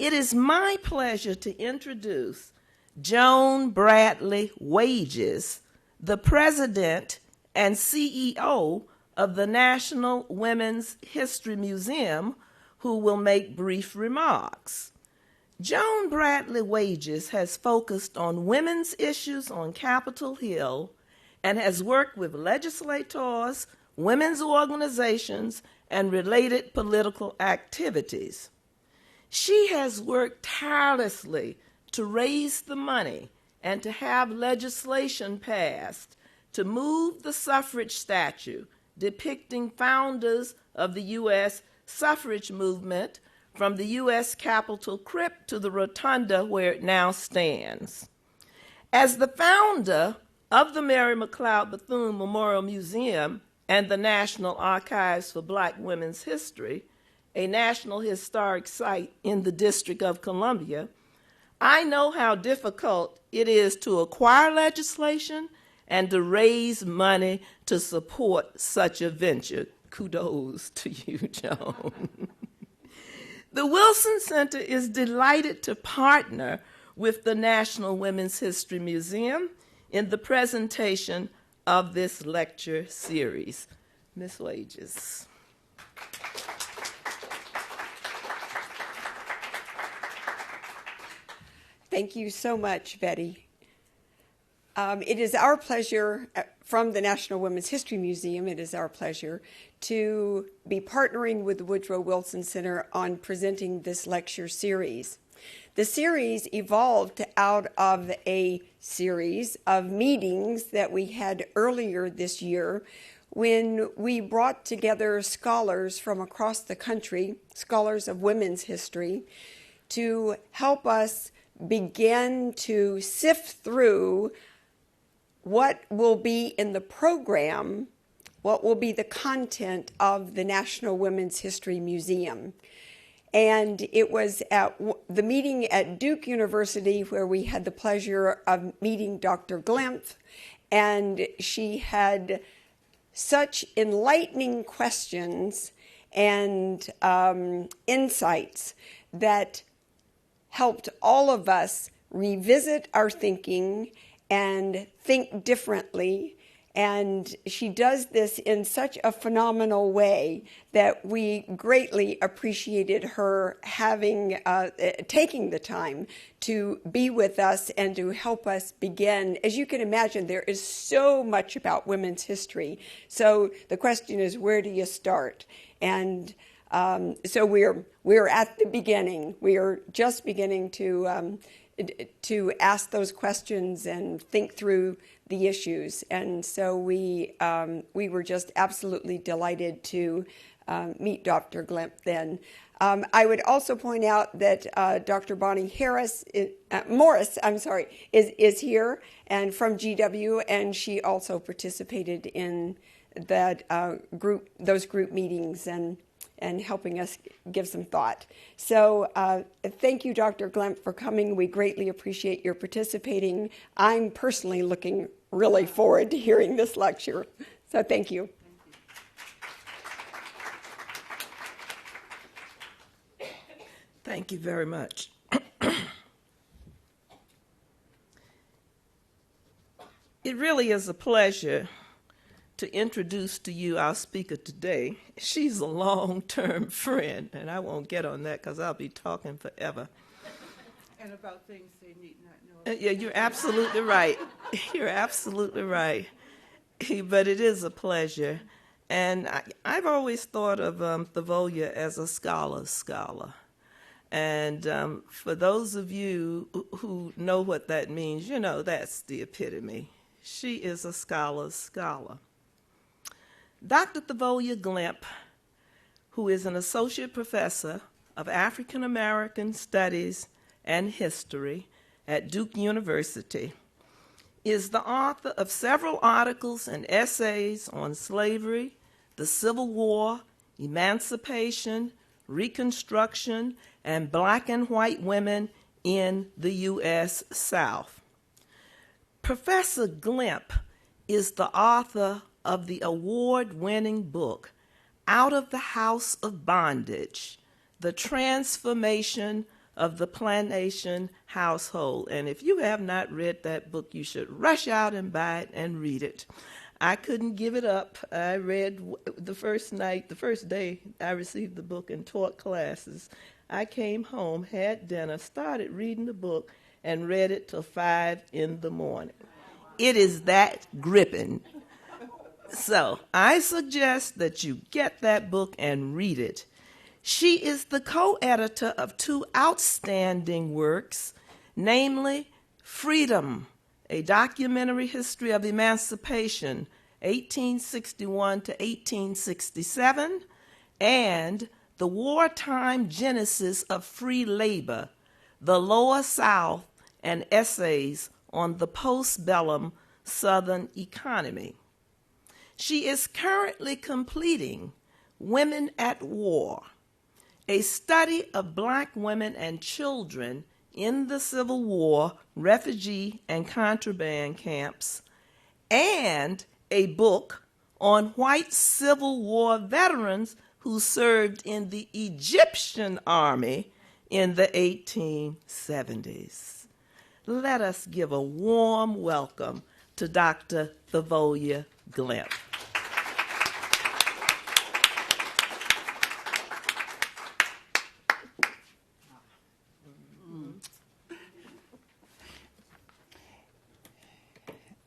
It is my pleasure to introduce Joan Bradley Wages, the President and CEO of the National Women's History Museum, who will make brief remarks. Joan Bradley Wages has focused on women's issues on Capitol Hill and has worked with legislators, women's organizations, and related political activities. She has worked tirelessly to raise the money and to have legislation passed to move the suffrage statue depicting founders of the U.S. suffrage movement from the U.S. Capitol crypt to the rotunda where it now stands. As the founder of the Mary McLeod Bethune Memorial Museum and the National Archives for Black Women's History, a National Historic Site in the District of Columbia, I know how difficult it is to acquire legislation and to raise money to support such a venture. Kudos to you, Joan. The Wilson Center is delighted to partner with the National Women's History Museum in the presentation of this lecture series. Ms. Wages. Thank you so much, Betty. It is our pleasure, from the National Women's History Museum, it is our pleasure to be partnering with the Woodrow Wilson Center on presenting this lecture series. The series evolved out of a series of meetings that we had earlier this year when we brought together scholars from across the country, scholars of women's history, to help us begin to sift through what will be in the program, what will be the content of the National Women's History Museum. And it was at the meeting at Duke University where we had the pleasure of meeting Dr. Glymph, and she had such enlightening questions and insights that helped all of us revisit our thinking and think differently. And she does this in such a phenomenal way that we greatly appreciated her having taking the time to be with us and to help us begin. As you can imagine, there is so much about women's history. So the question is, where do you start? And so we're at the beginning. We are just beginning to ask those questions and think through the issues. And so we were just absolutely delighted to meet Dr. Glimp then. I would also point out that Dr. Bonnie Morris is here and from GW, and she also participated in that those group meetings and helping us give some thought. So thank you, Dr. Glimp, for coming. We greatly appreciate your participating. I'm personally looking really forward to hearing this lecture. So thank you. Thank you very much. It really is a pleasure to introduce to you our speaker today. She's a long-term friend, and I won't get on that because I'll be talking forever. And about things they need not know. Yeah, you're absolutely right. You're absolutely right. But it is a pleasure. And I've always thought of Thavolia as a scholar's scholar. And for those of you who know what that means, you know that's the epitome. She is a scholar's scholar. Dr. Thavolia Glimp, who is an associate professor of African American Studies and History at Duke University, is the author of several articles and essays on slavery, the Civil War, emancipation, Reconstruction, and Black and white women in the U.S. South. Professor Glimp is the author of the award-winning book, Out of the House of Bondage, The Transformation of the plantation household. And if you have not read that book, you should rush out and buy it and read it. I couldn't give it up. I read the first day I received the book and taught classes. I came home, had dinner, started reading the book, and read it till 5 in the morning. It is that gripping. So I suggest that you get that book and read it. She is the co-editor of 2 outstanding works, namely Freedom, a documentary history of emancipation, 1861 to 1867, and The Wartime Genesis of Free Labor, the Lower South, and Essays on the Postbellum Southern Economy. She is currently completing Women at War, a study of Black women and children in the Civil War, refugee and contraband camps, and a book on white Civil War veterans who served in the Egyptian army in the 1870s. Let us give a warm welcome to Dr. Thavolia Glimp.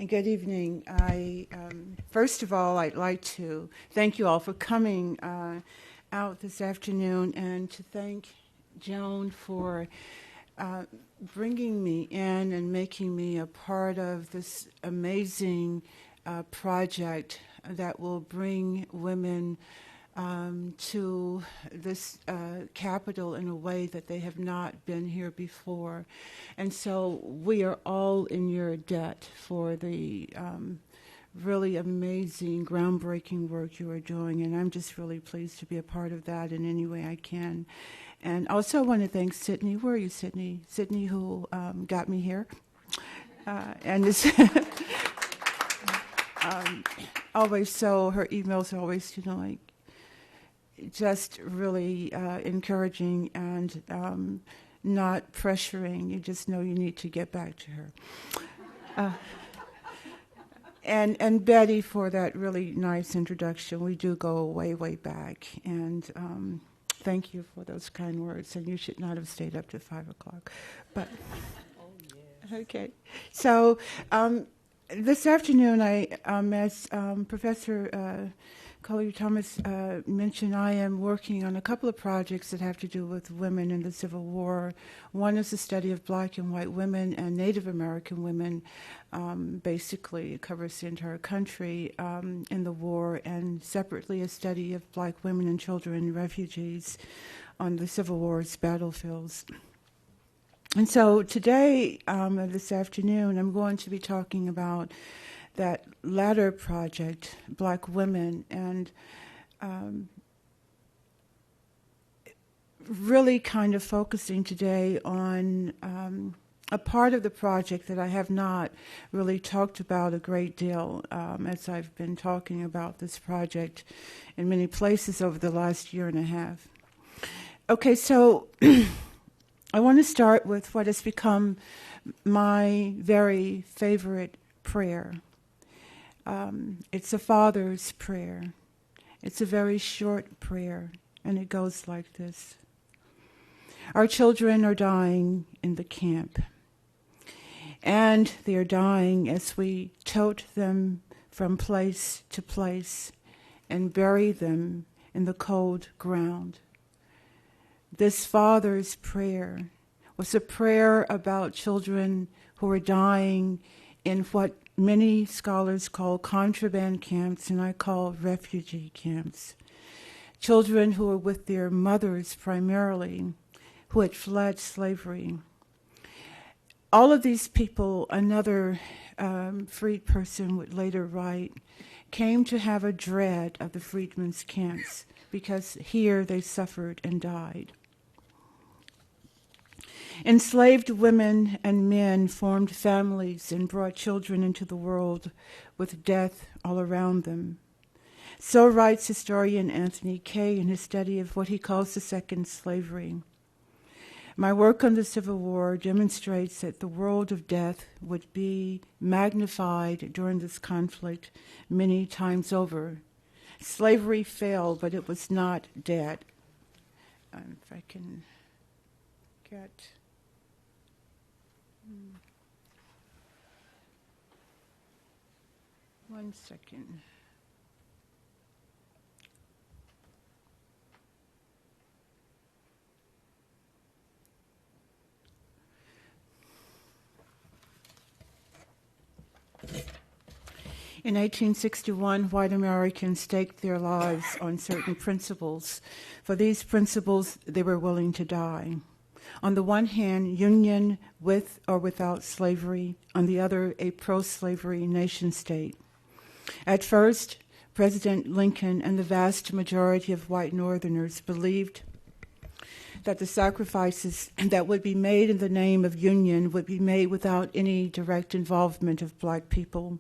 Good evening. First of all, I'd like to thank you all for coming out this afternoon, and to thank Joan for bringing me in and making me a part of this amazing project that will bring women to this capital in a way that they have not been here before. And so we are all in your debt for the really amazing, groundbreaking work you are doing, and I'm just really pleased to be a part of that in any way I can. And also I want to thank Sydney. Where are you, Sydney? Sydney, who got me here. And this always, so her emails are always, like, just really encouraging and not pressuring. You just know you need to get back to her. And Betty for that really nice introduction. We do go way, way back. And thank you for those kind words. And you should not have stayed up to 5 o'clock. But okay. So this afternoon, as Professor Collier Thomas mentioned, I am working on a couple of projects that have to do with women in the Civil War. One is the study of Black and white women and Native American women. Basically, it covers the entire country in the war, and separately a study of Black women and children refugees on the Civil War's battlefields. And so today, this afternoon, I'm going to be talking about that latter project, Black Women, and really kind of focusing today on a part of the project that I have not really talked about a great deal as I've been talking about this project in many places over the last year and a half. Okay, so I want to start with what has become my very favorite prayer. It's a father's prayer. It's a very short prayer, and it goes like this. Our children are dying in the camp, and they are dying as we tote them from place to place and bury them in the cold ground. This father's prayer was a prayer about children who are dying in what many scholars call contraband camps, and I call refugee camps. Children who were with their mothers primarily, who had fled slavery. All of these people, another freed person would later write, came to have a dread of the freedmen's camps because here they suffered and died. Enslaved women and men formed families and brought children into the world with death all around them. So writes historian Anthony Kay in his study of what he calls the second slavery. My work on the Civil War demonstrates that the world of death would be magnified during this conflict many times over. Slavery failed, but it was not dead. If I can get... One second. In 1861, white Americans staked their lives on certain principles. For these principles, they were willing to die. On the one hand, union with or without slavery. On the other, a pro-slavery nation-state. At first, President Lincoln and the vast majority of white Northerners believed that the sacrifices that would be made in the name of union would be made without any direct involvement of black people.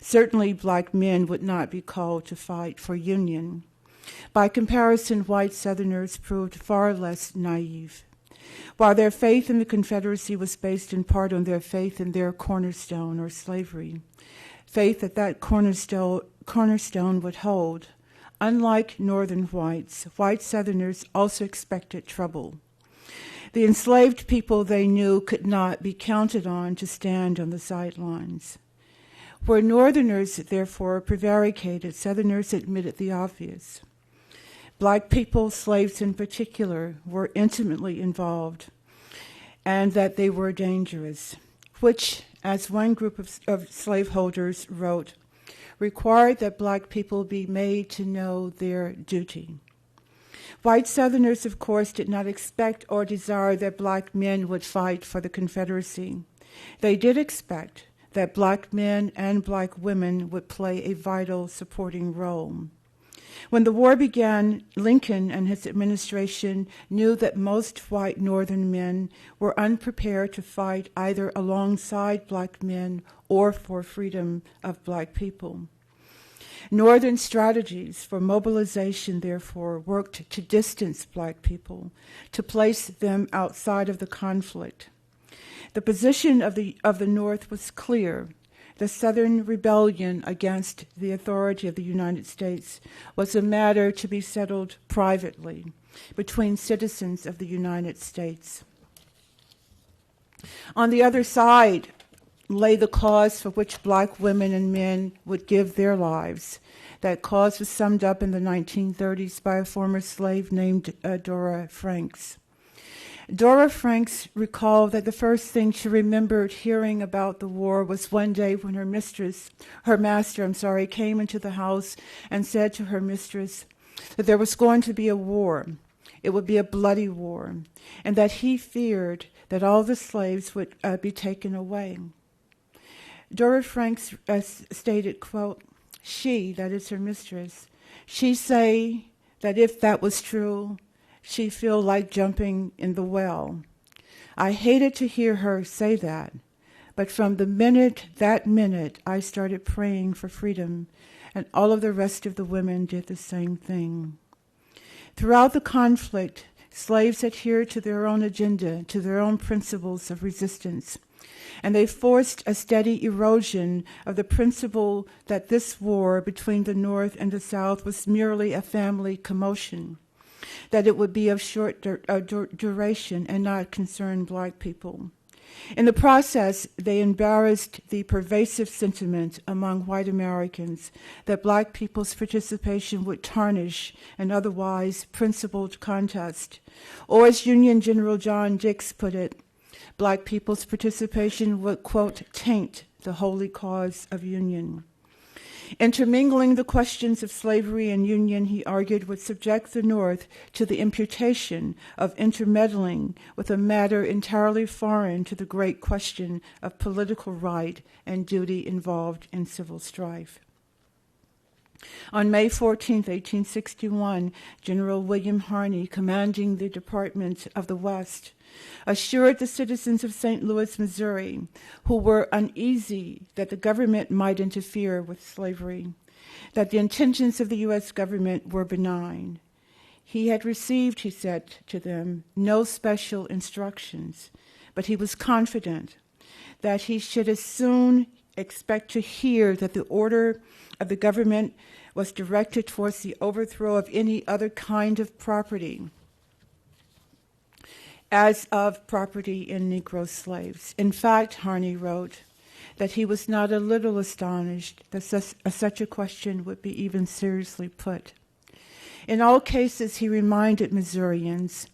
Certainly, black men would not be called to fight for union. By comparison, white Southerners proved far less naive. While their faith in the Confederacy was based in part on their faith in their cornerstone, or slavery, faith that cornerstone would hold, unlike Northern whites, white Southerners also expected trouble. The enslaved people they knew could not be counted on to stand on the sidelines. Where Northerners, therefore, prevaricated, Southerners admitted the obvious. Black people, slaves in particular, were intimately involved, and that they were dangerous, which, as one group of slaveholders wrote, required that black people be made to know their duty. White Southerners, of course, did not expect or desire that black men would fight for the Confederacy. They did expect that black men and black women would play a vital supporting role. When the war began, Lincoln and his administration knew that most white Northern men were unprepared to fight either alongside black men or for freedom of black people. Northern strategies for mobilization, therefore, worked to distance black people, to place them outside of the conflict. The position of the North was clear. The Southern rebellion against the authority of the United States was a matter to be settled privately between citizens of the United States. On the other side lay the cause for which black women and men would give their lives. That cause was summed up in the 1930s by a former slave named Dora Franks. Dora Franks recalled that the first thing she remembered hearing about the war was one day when her master, came into the house and said to her mistress that there was going to be a war. It would be a bloody war, and that he feared that all the slaves would be taken away. Dora Franks stated, quote, "She, that is her mistress, she say that if that was true, she feel like jumping in the well. I hated to hear her say that, but from that minute, I started praying for freedom, and all of the rest of the women did the same thing." Throughout the conflict, slaves adhered to their own agenda, to their own principles of resistance, and they forced a steady erosion of the principle that this war between the North and the South was merely a family commotion, that it would be of short duration and not concern black people. In the process, they embarrassed the pervasive sentiment among white Americans that black people's participation would tarnish an otherwise principled contest. Or as Union General John Dix put it, black people's participation would, quote, taint the holy cause of union. Intermingling the questions of slavery and union, he argued, would subject the North to the imputation of intermeddling with a matter entirely foreign to the great question of political right and duty involved in civil strife. On May 14, 1861, General William Harney, commanding the Department of the West, assured the citizens of St. Louis, Missouri, who were uneasy that the government might interfere with slavery, that the intentions of the U.S. government were benign. He had received, he said to them, no special instructions, but he was confident that he should as soon expect to hear that the order of the government was directed towards the overthrow of any other kind of property, as of property in Negro slaves. In fact, Harney wrote that he was not a little astonished that such a question would be even seriously put. In all cases, he reminded Missourians,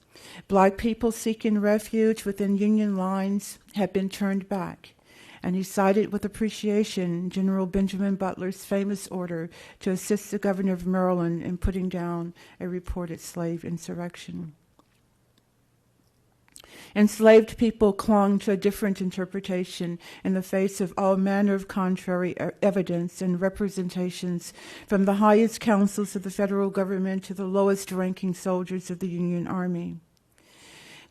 black people seeking refuge within Union lines had been turned back, and he cited with appreciation General Benjamin Butler's famous order to assist the governor of Maryland in putting down a reported slave insurrection. Enslaved people clung to a different interpretation in the face of all manner of contrary evidence and representations from the highest councils of the federal government to the lowest-ranking soldiers of the Union Army.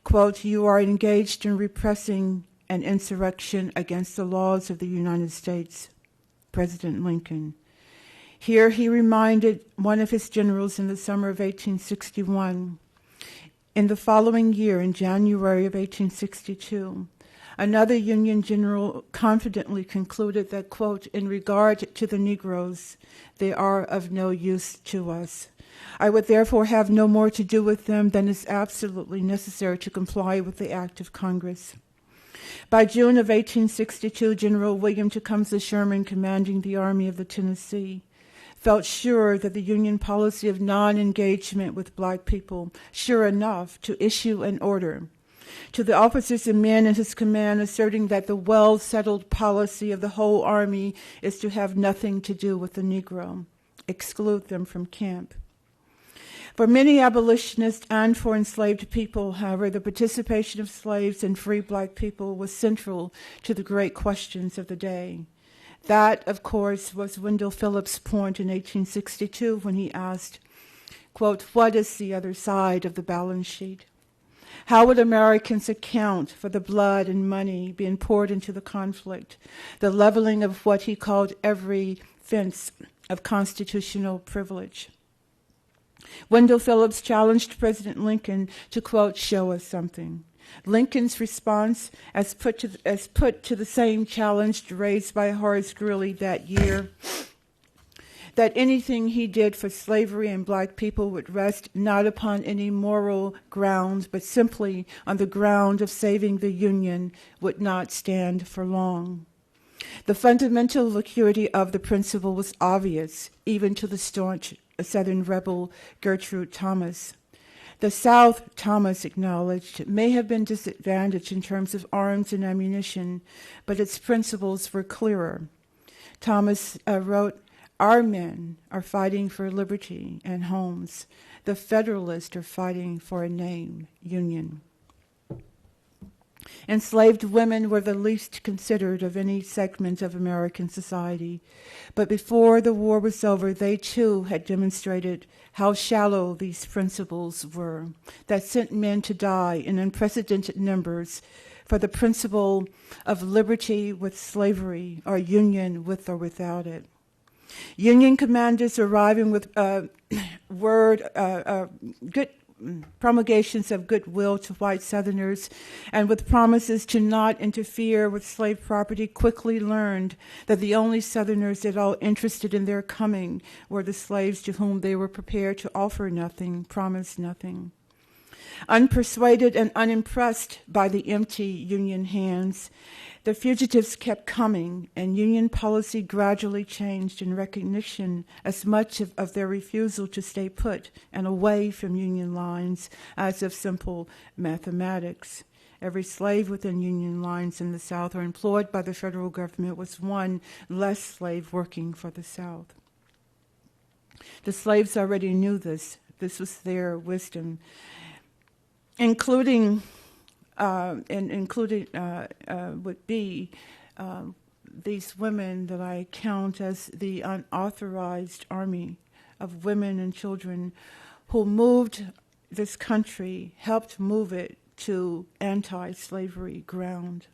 Quote, "You are engaged in repressing an insurrection against the laws of the United States," President Lincoln. Here he reminded one of his generals in the summer of 1861. In the following year, in January of 1862, another Union general confidently concluded that, quote, "In regard to the Negroes, they are of no use to us. I would therefore have no more to do with them than is absolutely necessary to comply with the act of Congress." By June of 1862, General William Tecumseh Sherman, commanding the Army of the Tennessee, felt sure that the Union policy of non-engagement with black people, sure enough to issue an order to the officers and men in his command asserting that the well-settled policy of the whole Army is to have nothing to do with the Negro, exclude them from camp. For many abolitionists and for enslaved people, however, the participation of slaves and free black people was central to the great questions of the day. That, of course, was Wendell Phillips' point in 1862 when he asked, quote, "What is the other side of the balance sheet? How would Americans account for the blood and money being poured into the conflict, the leveling of what he called every fence of constitutional privilege?" Wendell Phillips challenged President Lincoln to, quote, "Show us something." Lincoln's response, as put to the same challenge raised by Horace Greeley that year, that anything he did for slavery and black people would rest not upon any moral ground, but simply on the ground of saving the Union, would not stand for long. The fundamental vacuity of the principle was obvious, even to the staunch Southern rebel Gertrude Thomas. The South, Thomas acknowledged, may have been disadvantaged in terms of arms and ammunition, but its principles were clearer. Thomas wrote, "Our men are fighting for liberty and homes. The Federalists are fighting for a name, Union." Enslaved women were the least considered of any segment of American society, but before the war was over, they too had demonstrated how shallow these principles were that sent men to die in unprecedented numbers for the principle of liberty with slavery or union with or without it. Union commanders arriving with good promulgations of goodwill to white Southerners and with promises to not interfere with slave property quickly learned that the only Southerners at all interested in their coming were the slaves to whom they were prepared to offer nothing, promise nothing. Unpersuaded and unimpressed by the empty Union hands, the fugitives kept coming, and Union policy gradually changed in recognition as much of their refusal to stay put and away from Union lines as of simple mathematics. Every slave within Union lines in the South or employed by the federal government was one less slave working for the South. The slaves already knew this. This was their wisdom, including would be these women that I count as the unauthorized army of women and children who moved this country, helped move it to anti-slavery ground.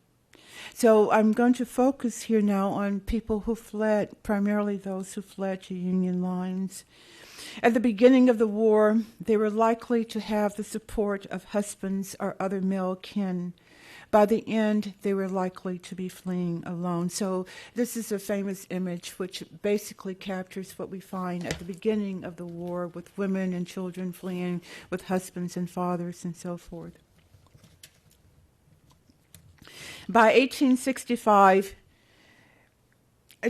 So I'm going to focus here now on people who fled, primarily those who fled to Union lines. At the beginning of the war, they were likely to have the support of husbands or other male kin. By the end, they were likely to be fleeing alone. So this is a famous image which basically captures what we find at the beginning of the war, with women and children fleeing with husbands and fathers and so forth. By 1865,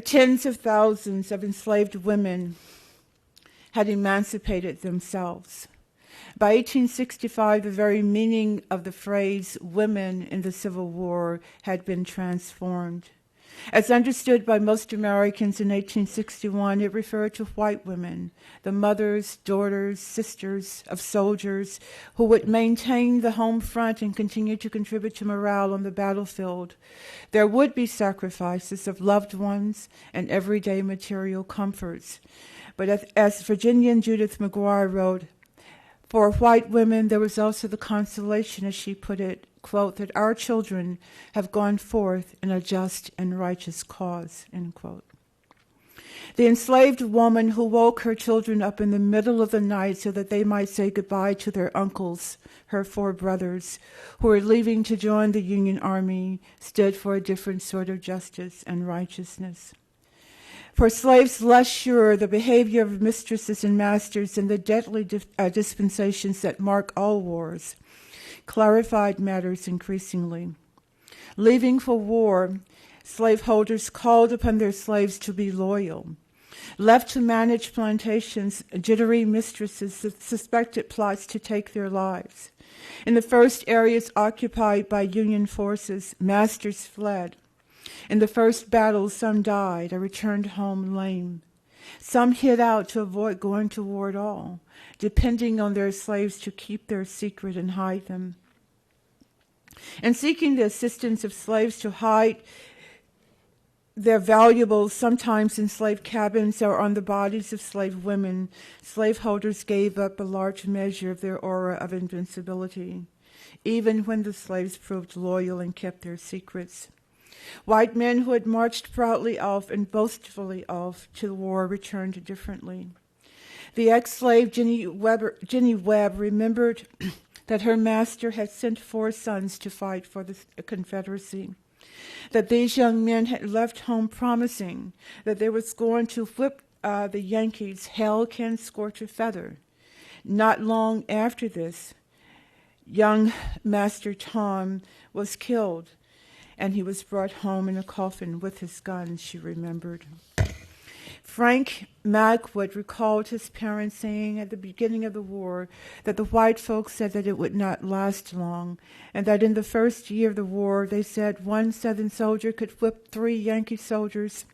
tens of thousands of enslaved women had emancipated themselves. By 1865, the very meaning of the phrase women in the Civil War had been transformed. As understood by most Americans in 1861, it referred to white women, the mothers, daughters, sisters of soldiers who would maintain the home front and continue to contribute to morale on the battlefield. There would be sacrifices of loved ones and everyday material comforts. But as Virginian Judith McGuire wrote, for white women, there was also the consolation, as she put it, quote, that our children have gone forth in a just and righteous cause, end quote. The enslaved woman who woke her children up in the middle of the night so that they might say goodbye to their uncles, her 4 brothers, who were leaving to join the Union Army, stood for a different sort of justice and righteousness. For slaves less sure, the behavior of mistresses and masters in the deadly dispensations that mark all wars clarified matters increasingly. Leaving for war, slaveholders called upon their slaves to be loyal. Left to manage plantations, jittery mistresses suspected plots to take their lives. In the first areas occupied by Union forces, masters fled. In the first battle, some died or returned home lame. Some hid out to avoid going to war at all, depending on their slaves to keep their secret and hide them. And seeking the assistance of slaves to hide their valuables, sometimes in slave cabins or on the bodies of slave women, slaveholders gave up a large measure of their aura of invincibility, even when the slaves proved loyal and kept their secrets. White men who had marched proudly off and boastfully off to the war returned differently. The ex-slave Jenny Webb remembered that her master had sent 4 sons to fight for the Confederacy, that these young men had left home promising that they was going to whip the Yankees, hell can scorch a feather. Not long after this, young Master Tom was killed, and he was brought home in a coffin with his guns, she remembered. Frank Magwood recalled his parents saying at the beginning of the war that the white folks said that it would not last long, and that in the first year of the war, they said one Southern soldier could whip 3 Yankee soldiers,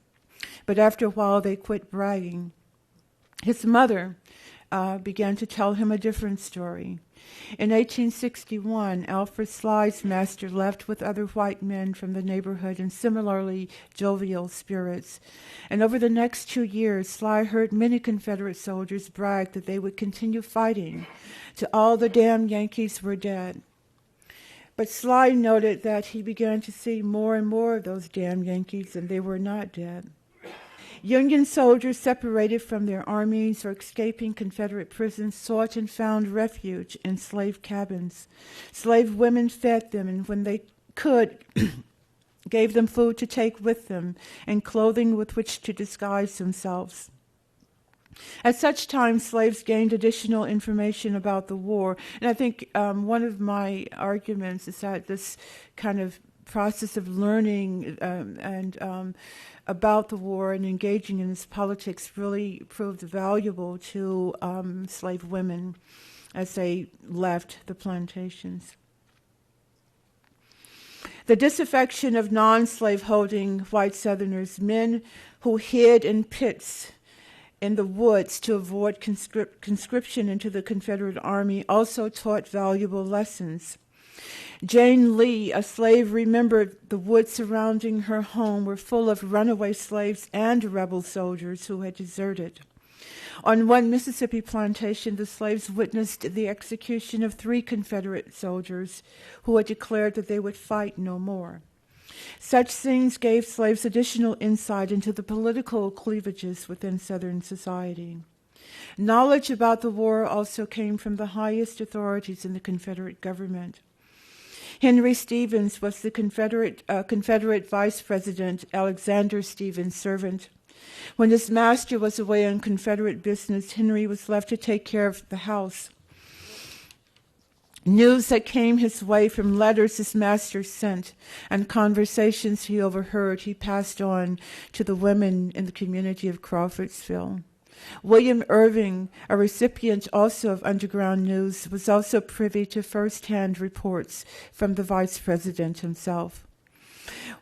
but after a while they quit bragging. His mother began to tell him a different story. In 1861, Alfred Sly's master left with other white men from the neighborhood in similarly jovial spirits. And over the next 2 years, Sly heard many Confederate soldiers brag that they would continue fighting till all the damn Yankees were dead. But Sly noted that he began to see more and more of those damn Yankees, and they were not dead. Union soldiers separated from their armies or escaping Confederate prisons sought and found refuge in slave cabins. Slave women fed them, and when they could, gave them food to take with them and clothing with which to disguise themselves. At such times, slaves gained additional information about the war. And I think one of my arguments is that this kind of process of learning about the war and engaging in its politics really proved valuable to slave women as they left the plantations. The disaffection of non-slave-holding white Southerners, men who hid in pits in the woods to avoid conscription into the Confederate Army, also taught valuable lessons. Jane Lee, a slave, remembered the woods surrounding her home were full of runaway slaves and rebel soldiers who had deserted. On one Mississippi plantation, the slaves witnessed the execution of 3 Confederate soldiers who had declared that they would fight no more. Such scenes gave slaves additional insight into the political cleavages within Southern society. Knowledge about the war also came from the highest authorities in the Confederate government. Henry Stevens was the Confederate Vice President Alexander Stevens' servant. When his master was away on Confederate business, Henry was left to take care of the house. News that came his way from letters his master sent and conversations he overheard, he passed on to the women in the community of Crawfordsville. William Irving, a recipient also of underground news, was also privy to first-hand reports from the vice president himself.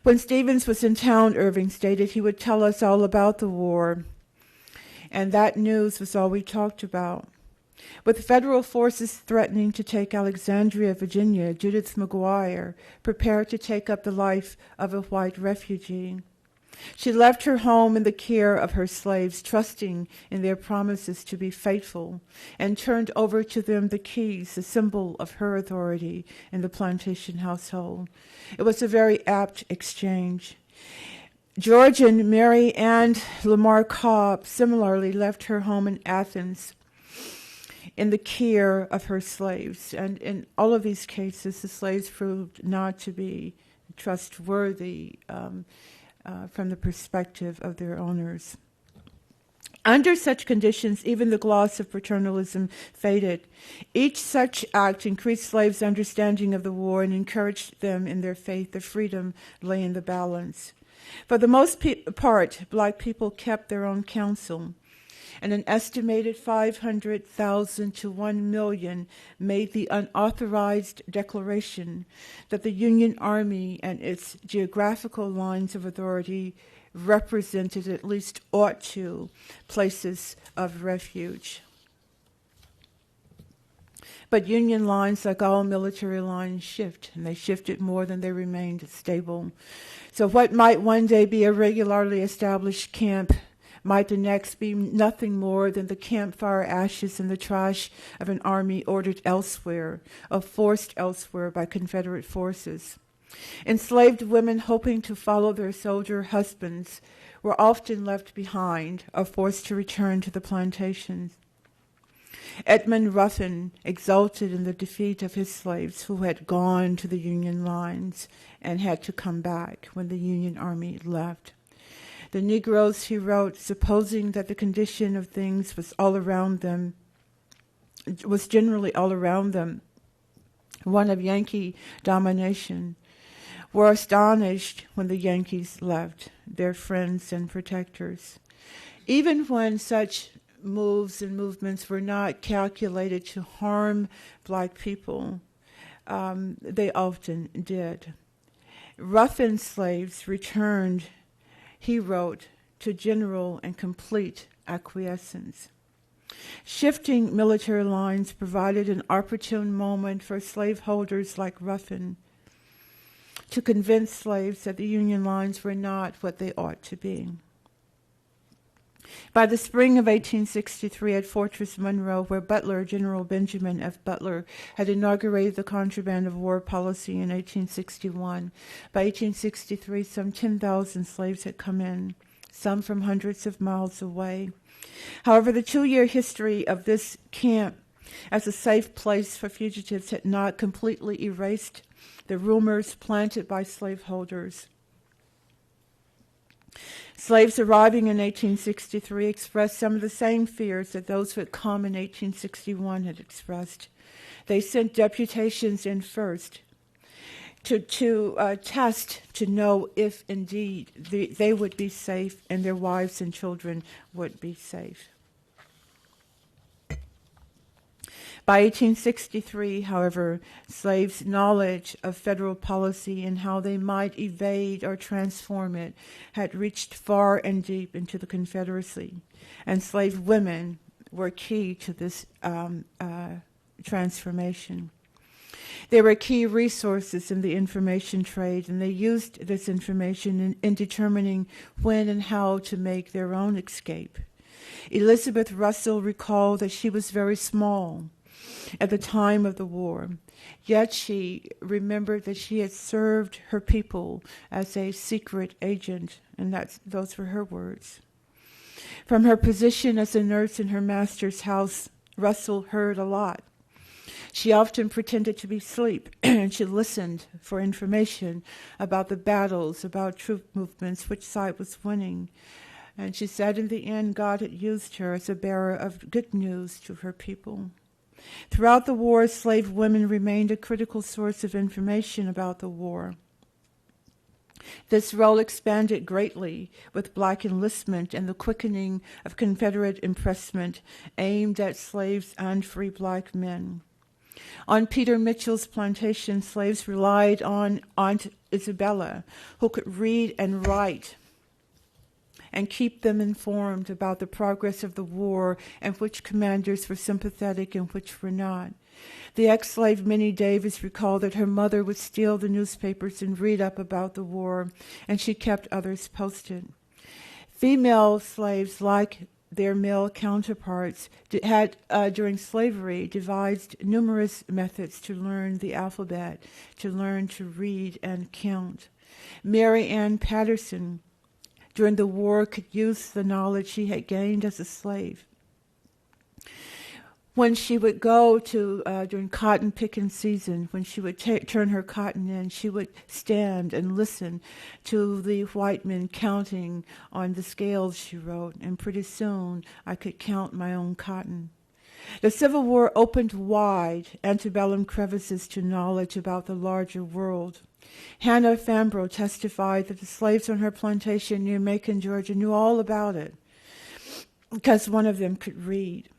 When Stevens was in town, Irving stated he would tell us all about the war, and that news was all we talked about. With federal forces threatening to take Alexandria, Virginia, Judith McGuire prepared to take up the life of a white refugee. She left her home in the care of her slaves, trusting in their promises to be faithful, and turned over to them the keys, the symbol of her authority in the plantation household. It was a very apt exchange. Georgian Mary Ann Lamar Cobb similarly left her home in Athens in the care of her slaves. And in all of these cases, the slaves proved not to be trustworthy from the perspective of their owners. Under such conditions, even the gloss of paternalism faded. Each such act increased slaves' understanding of the war and encouraged them in their faith. The freedom lay in the balance. For the most part, black people kept their own counsel, and an estimated 500,000 to 1 million made the unauthorized declaration that the Union Army and its geographical lines of authority represented, at least ought to, places of refuge. But Union lines, like all military lines, shift, and they shifted more than they remained stable. So what might one day be a regularly established camp might the next be nothing more than the campfire ashes and the trash of an army ordered elsewhere, or forced elsewhere by Confederate forces. Enslaved women hoping to follow their soldier husbands were often left behind or forced to return to the plantations. Edmund Ruffin exulted in the defeat of his slaves who had gone to the Union lines and had to come back when the Union Army left. The Negroes, he wrote, supposing that the condition of things was generally all around them, one of Yankee domination, were astonished when the Yankees left, their friends and protectors. Even when such moves and movements were not calculated to harm black people, they often did. Ruffin's slaves returned, he wrote, to general and complete acquiescence. Shifting military lines provided an opportune moment for slaveholders like Ruffin to convince slaves that the Union lines were not what they ought to be. By the spring of 1863 at Fortress Monroe, where Butler, General Benjamin F. Butler, had inaugurated the contraband of war policy in 1861, by 1863 some 10,000 slaves had come in, some from hundreds of miles away. However, the 2-year history of this camp as a safe place for fugitives had not completely erased the rumors planted by slaveholders. Slaves arriving in 1863 expressed some of the same fears that those who had come in 1861 had expressed. They sent deputations in first to test to know if indeed they would be safe and their wives and children would be safe. By 1863, however, slaves' knowledge of federal policy and how they might evade or transform it had reached far and deep into the Confederacy, and slave women were key to this transformation. They were key resources in the information trade, and they used this information in determining when and how to make their own escape. Elizabeth Russell recalled that she was very small at the time of the war, yet she remembered that she had served her people as a secret agent, and those were her words. From her position as a nurse in her master's house, Russell heard a lot. She often pretended to be asleep, and she listened for information about the battles, about troop movements, which side was winning. And she said in the end, God had used her as a bearer of good news to her people. Throughout the war, enslaved women remained a critical source of information about the war. This role expanded greatly with black enlistment and the quickening of Confederate impressment aimed at slaves and free black men. On Peter Mitchell's plantation, slaves relied on Aunt Isabella, who could read and write, and keep them informed about the progress of the war and which commanders were sympathetic and which were not. The ex-slave Minnie Davis recalled that her mother would steal the newspapers and read up about the war, and she kept others posted. Female slaves, like their male counterparts, had, during slavery, devised numerous methods to learn the alphabet, to learn to read and count. Mary Ann Patterson, during the war, could use the knowledge she had gained as a slave. When she would go to, during cotton picking season, when she would turn her cotton in, she would stand and listen to the white men counting on the scales, she wrote, and pretty soon I could count my own cotton. The Civil War opened wide antebellum crevices to knowledge about the larger world. Hannah Fambro testified that the slaves on her plantation near Macon, Georgia, knew all about it because one of them could read.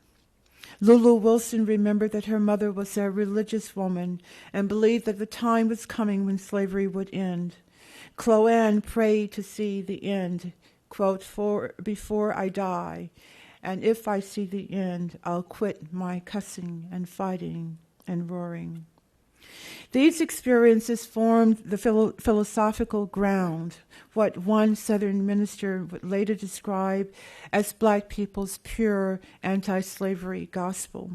Lulu Wilson remembered that her mother was a religious woman and believed that the time was coming when slavery would end. Cloanne prayed to see the end, quote, before I die, and if I see the end, I'll quit my cussing and fighting and roaring. These experiences formed the philosophical ground, what one Southern minister would later describe as black people's pure anti-slavery gospel.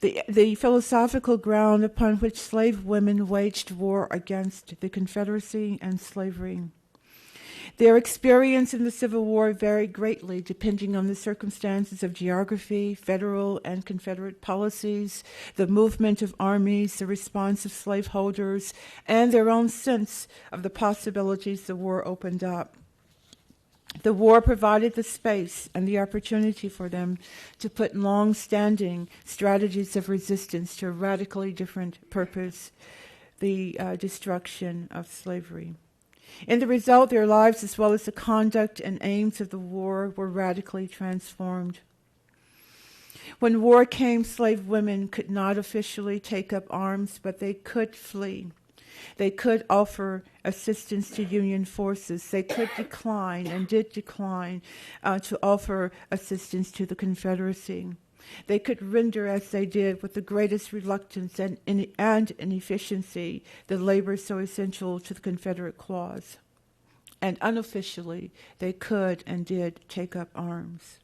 The philosophical ground upon which slave women waged war against the Confederacy and slavery. Their experience in the Civil War varied greatly depending on the circumstances of geography, federal and Confederate policies, the movement of armies, the response of slaveholders, and their own sense of the possibilities the war opened up. The war provided the space and the opportunity for them to put long-standing strategies of resistance to a radically different purpose, the destruction of slavery. In the result, their lives, as well as the conduct and aims of the war, were radically transformed. When war came, slave women could not officially take up arms, but they could flee. They could offer assistance to Union forces. They could decline, and did decline, to offer assistance to the Confederacy. They could render, as they did, with the greatest reluctance and inefficiency, the labor so essential to the Confederate cause. And unofficially, they could and did take up arms.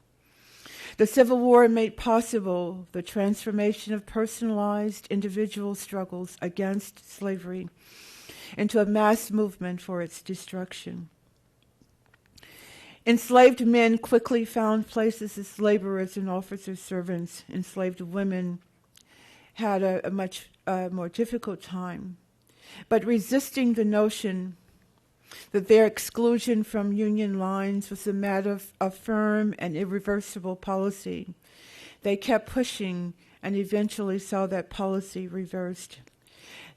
The Civil War made possible the transformation of personalized individual struggles against slavery into a mass movement for its destruction. Enslaved men quickly found places as laborers and officers' servants. Enslaved women had a much more difficult time. But resisting the notion that their exclusion from Union lines was a matter of firm and irreversible policy, they kept pushing and eventually saw that policy reversed.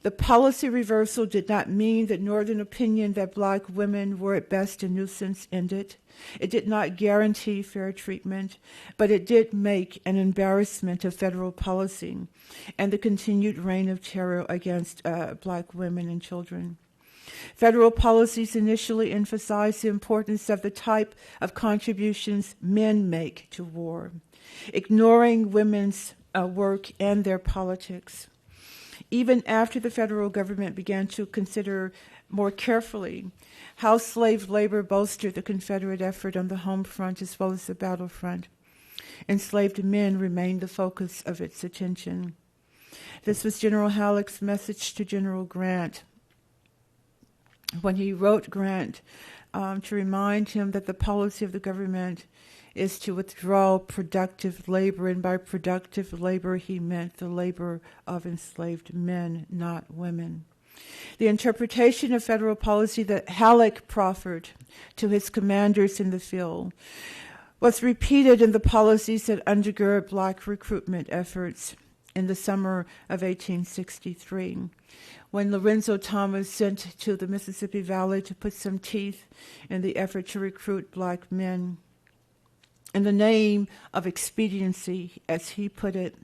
The policy reversal did not mean that Northern opinion that black women were at best a nuisance ended. It did not guarantee fair treatment, but it did make an embarrassment of federal policy and the continued reign of terror against black women and children. Federal policies initially emphasized the importance of the type of contributions men make to war, ignoring women's work and their politics. Even after the federal government began to consider more carefully how slave labor bolstered the Confederate effort on the home front as well as the battlefront, enslaved men remained the focus of its attention. This was General Halleck's message to General Grant when he wrote Grant to remind him that the policy of the government is to withdraw productive labor, and by productive labor he meant the labor of enslaved men, not women. The interpretation of federal policy that Halleck proffered to his commanders in the field was repeated in the policies that undergird black recruitment efforts in the summer of 1863, when Lorenzo Thomas sent to the Mississippi Valley to put some teeth in the effort to recruit black men. In the name of expediency, as he put it,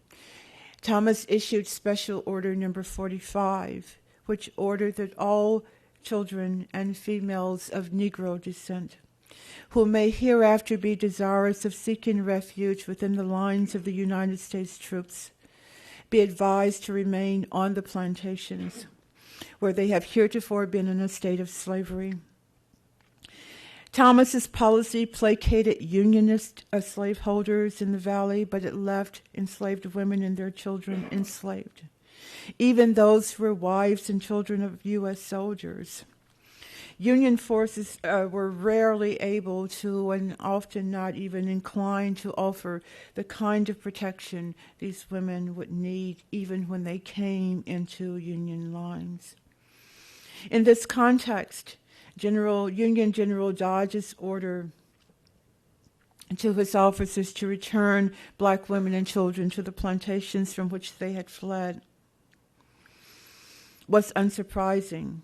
Thomas issued Special Order Number 45, which ordered that all children and females of Negro descent, who may hereafter be desirous of seeking refuge within the lines of the United States troops, be advised to remain on the plantations, where they have heretofore been in a state of slavery. Thomas's policy placated Unionist slaveholders in the valley, but it left enslaved women and their children enslaved, even those who were wives and children of U.S. soldiers. Union forces were rarely able to, and often not even inclined to, offer the kind of protection these women would need even when they came into Union lines. In this context, Union General Dodge's order to his officers to return black women and children to the plantations from which they had fled was unsurprising.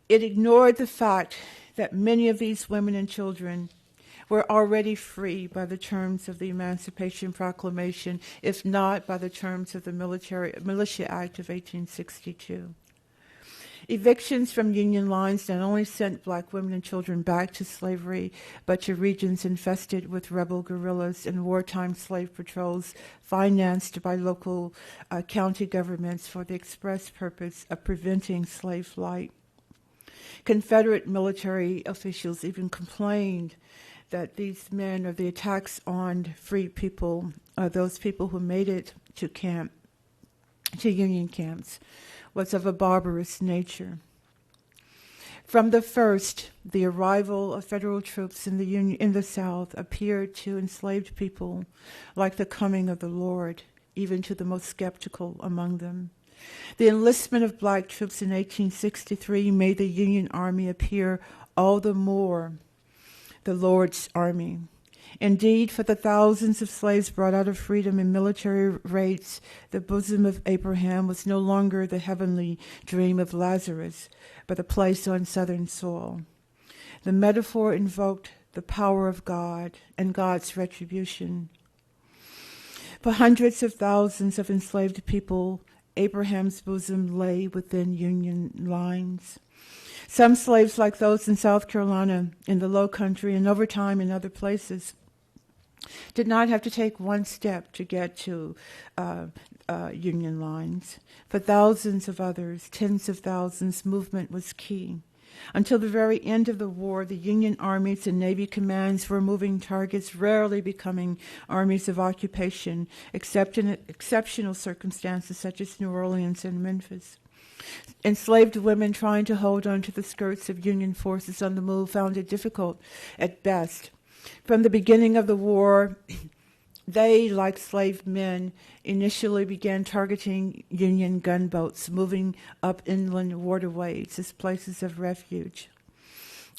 It ignored the fact that many of these women and children were already free by the terms of the Emancipation Proclamation, if not by the terms of the Militia Act of 1862. Evictions from Union lines not only sent black women and children back to slavery, but to regions infested with rebel guerrillas and wartime slave patrols financed by local county governments for the express purpose of preventing slave flight. Confederate military officials even complained that these men, or the attacks on free people, those people who made it to Union camps, was of a barbarous nature. From the first, the arrival of federal troops in the South appeared to enslaved people like the coming of the Lord, even to the most skeptical among them. The enlistment of black troops in 1863 made the Union Army appear all the more the Lord's army. Indeed, for the thousands of slaves brought out of freedom in military raids, the bosom of Abraham was no longer the heavenly dream of Lazarus, but a place on southern soil. The metaphor invoked the power of God and God's retribution. For hundreds of thousands of enslaved people, Abraham's bosom lay within Union lines. Some slaves, like those in South Carolina, in the Low Country, and over time in other places, did not have to take one step to get to Union lines. For thousands of others, tens of thousands, movement was key. Until the very end of the war, the Union armies and Navy commands were moving targets, rarely becoming armies of occupation, except in exceptional circumstances such as New Orleans and Memphis. Enslaved women trying to hold on to the skirts of Union forces on the move found it difficult at best. From the beginning of the war, they, like slave men, initially began targeting Union gunboats moving up inland waterways as places of refuge.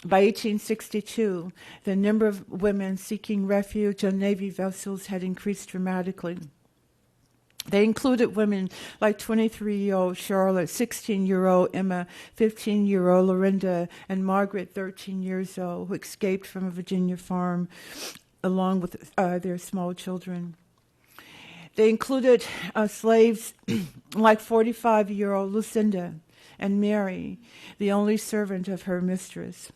By 1862, the number of women seeking refuge on Navy vessels had increased dramatically. They included women like 23-year-old Charlotte, 16-year-old Emma, 15-year-old Lorinda, and Margaret, 13 years old, who escaped from a Virginia farm along with their small children. They included slaves like 45-year-old Lucinda and Mary, the only servant of her mistress.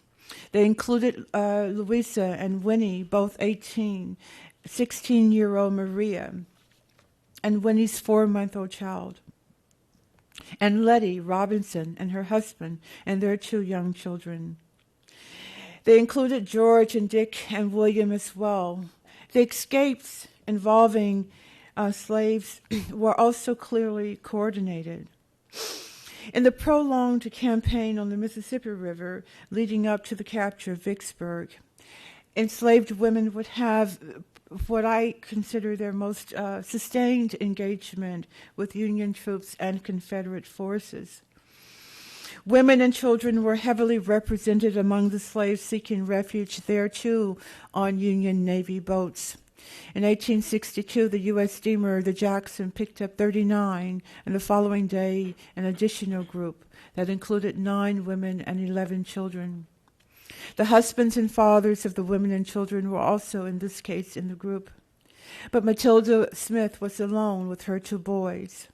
They included Louisa and Winnie, both 18, 16-year-old Maria, and Winnie's 4-month-old child, and Letty Robinson and her husband and their 2 young children. They included George and Dick and William as well. The escapes involving slaves were also clearly coordinated. In the prolonged campaign on the Mississippi River leading up to the capture of Vicksburg, enslaved women would have what I consider their most sustained engagement with Union troops and Confederate forces. Women and children were heavily represented among the slaves seeking refuge there, too, on Union Navy boats. In 1862, the U.S. steamer, the Jackson, picked up 39, and the following day, an additional group that included 9 women and 11 children. The husbands and fathers of the women and children were also, in this case, in the group. But Matilda Smith was alone with her 2 boys.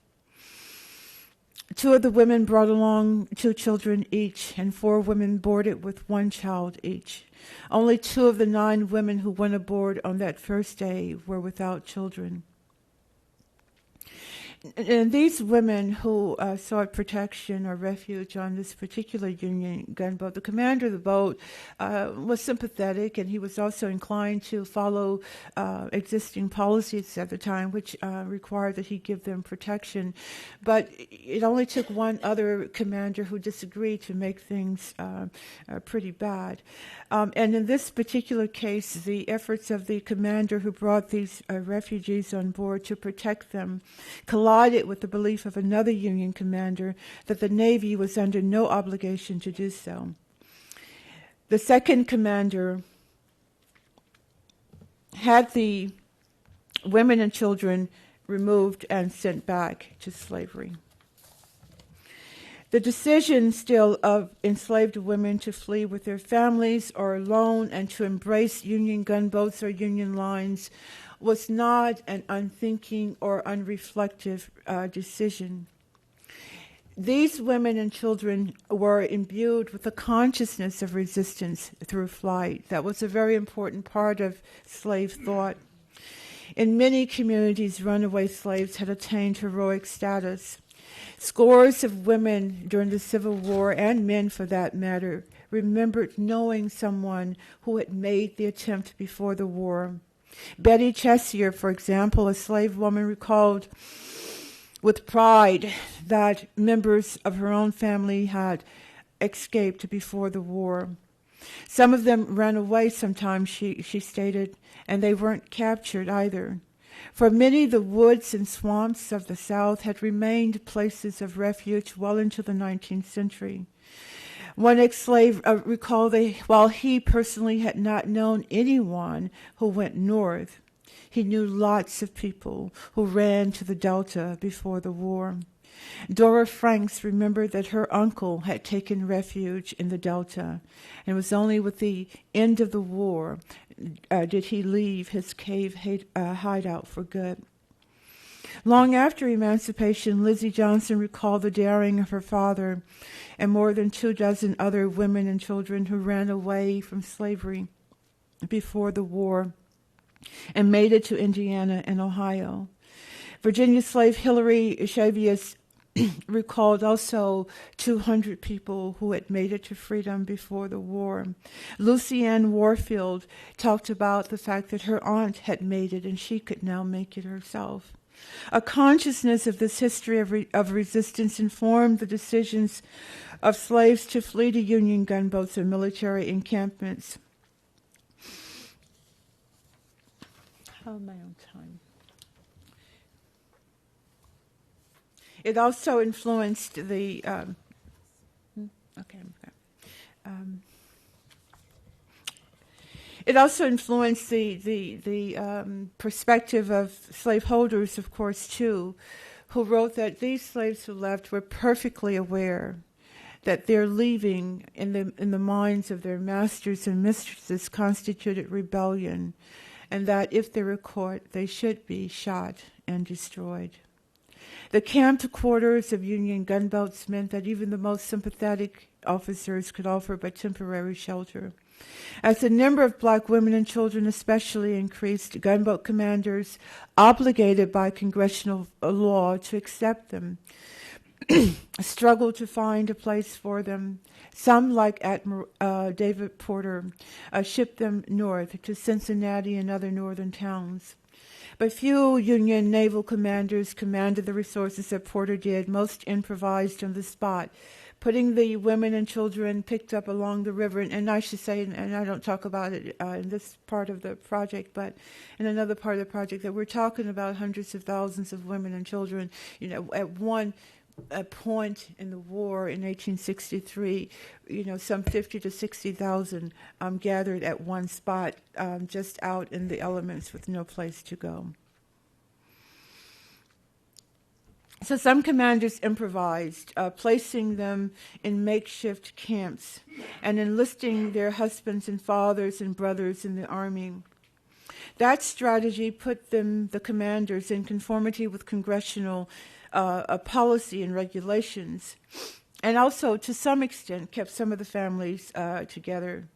2 of the women brought along 2 children each, and 4 women boarded with 1 child each. Only 2 of the 9 women who went aboard on that first day were without children. And these women who sought protection or refuge on this particular Union gunboat, the commander of the boat was sympathetic, and he was also inclined to follow existing policies at the time, which required that he give them protection. But it only took one other commander who disagreed to make things pretty bad. And in this particular case, the efforts of the commander who brought these refugees on board to protect them collided with the belief of another Union commander that the Navy was under no obligation to do so. The second commander had the women and children removed and sent back to slavery. The decision still of enslaved women to flee with their families or alone and to embrace Union gunboats or Union lines was not an unthinking or unreflective decision. These women and children were imbued with a consciousness of resistance through flight. That was a very important part of slave thought. In many communities, runaway slaves had attained heroic status. Scores of women during the Civil War, and men for that matter, remembered knowing someone who had made the attempt before the war. Betty Chessier, for example, a slave woman, recalled with pride that members of her own family had escaped before the war. Some of them ran away sometimes, she stated, and they weren't captured either. For many, the woods and swamps of the South had remained places of refuge well into the 19th century. One ex-slave recalled while he personally had not known anyone who went north, he knew lots of people who ran to the Delta before the war. Dora Franks remembered that her uncle had taken refuge in the Delta, and it was only with the end of the war did he leave his cave hideout for good. Long after emancipation, Lizzie Johnson recalled the daring of her father and more than 24 other women and children who ran away from slavery before the war and made it to Indiana and Ohio. Virginia slave Hilary Chavius recalled also 200 people who had made it to freedom before the war. Lucy Ann Warfield talked about the fact that her aunt had made it and she could now make it herself. A consciousness of this history of resistance informed the decisions of slaves to flee to Union gunboats and military encampments. How am I on time? It also influenced the It also influenced the perspective of slaveholders, of course, too, who wrote that these slaves who left were perfectly aware that their leaving in the minds of their masters and mistresses constituted rebellion, and that if they were caught, they should be shot and destroyed. The camped quarters of Union gunboats meant that even the most sympathetic officers could offer but temporary shelter. As the number of black women and children especially increased, gunboat commanders, obligated by congressional law to accept them, struggled to find a place for them. Some, like Admiral David Porter, shipped them north to Cincinnati and other northern towns. But few Union naval commanders commanded the resources that Porter did. Most improvised on the spot, putting the women and children picked up along the river. And I should say, and I don't talk about it in this part of the project, but in another part of the project, that we're talking about hundreds of thousands of women and children. At one point in the war in 1863, some 50 to 60,000 gathered at one spot, just out in the elements with no place to go. So some commanders improvised, placing them in makeshift camps and enlisting their husbands and fathers and brothers in the army. That strategy put the commanders, in conformity with congressional policy and regulations, and also to some extent kept some of the families together.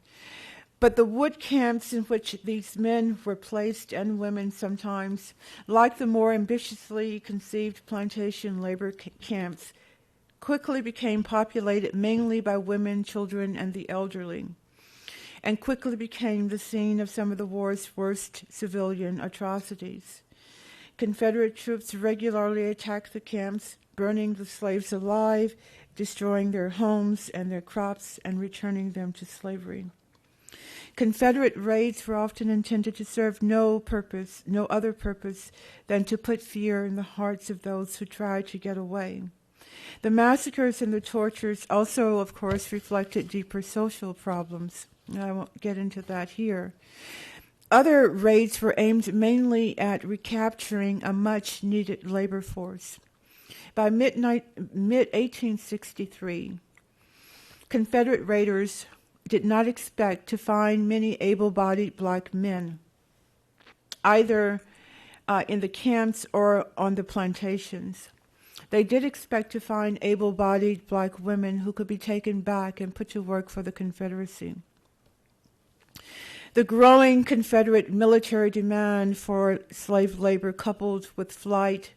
But the wood camps in which these men were placed, and women sometimes, like the more ambitiously conceived plantation labor camps, quickly became populated mainly by women, children, and the elderly, and quickly became the scene of some of the war's worst civilian atrocities. Confederate troops regularly attacked the camps, burning the slaves alive, destroying their homes and their crops, and returning them to slavery. Confederate raids were often intended to serve no other purpose than to put fear in the hearts of those who tried to get away. The massacres and the tortures also, of course, reflected deeper social problems. I won't get into that here. Other raids were aimed mainly at recapturing a much-needed labor force. By mid-1863, Confederate raiders did not expect to find many able-bodied black men, either in the camps or on the plantations. They did expect to find able-bodied black women who could be taken back and put to work for the Confederacy. The growing Confederate military demand for slave labor, coupled with slave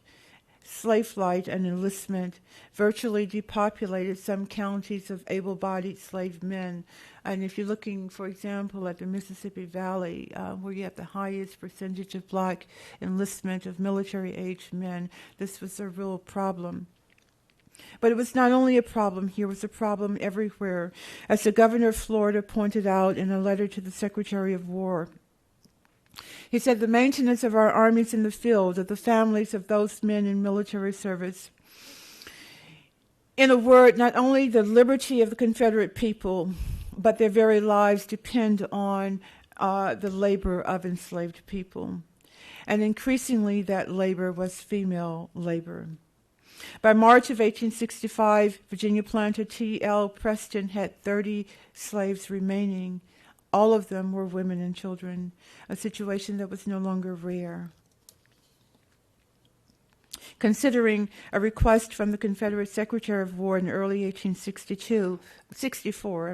flight and enlistment, virtually depopulated some counties of able-bodied slave men. And if you're looking, for example, at the Mississippi Valley, where you have the highest percentage of black enlistment of military-aged men, this was a real problem. But it was not only a problem here, it was a problem everywhere, as the governor of Florida pointed out in a letter to the Secretary of War. He said, "The maintenance of our armies in the field, of the families of those men in military service. In a word, not only the liberty of the Confederate people, but their very lives depend on the labor of enslaved people." And increasingly that labor was female labor. By March of 1865, Virginia planter T.L. Preston had 30 slaves remaining. All of them were women and children, a situation that was no longer rare. Considering a request from the Confederate Secretary of War in early 1864,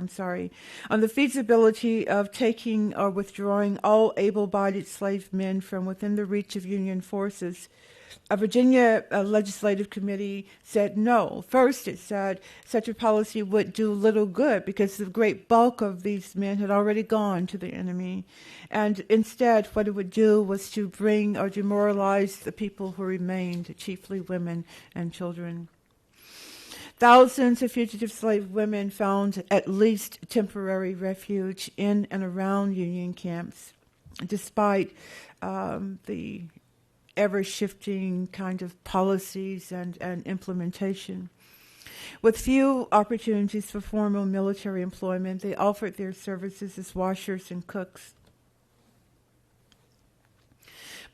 on the feasibility of taking or withdrawing all able-bodied slave men from within the reach of Union forces, a Virginia legislative committee said no. First, it said such a policy would do little good because the great bulk of these men had already gone to the enemy. And instead, what it would do was to bring or demoralize the people who remained, chiefly women and children. Thousands of fugitive slave women found at least temporary refuge in and around Union camps, despite the ever-shifting kind of policies and implementation. With few opportunities for formal military employment, they offered their services as washers and cooks.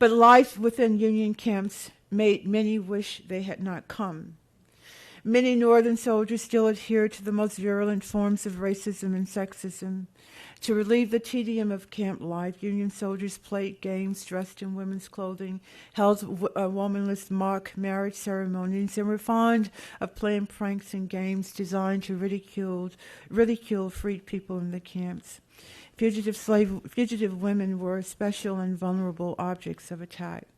But life within Union camps made many wish they had not come. Many Northern soldiers still adhered to the most virulent forms of racism and sexism. To relieve the tedium of camp life, Union soldiers played games dressed in women's clothing, held womanless mock marriage ceremonies, and were fond of playing pranks and games designed to ridicule freed people in the camps. Fugitive women were special and vulnerable objects of attack.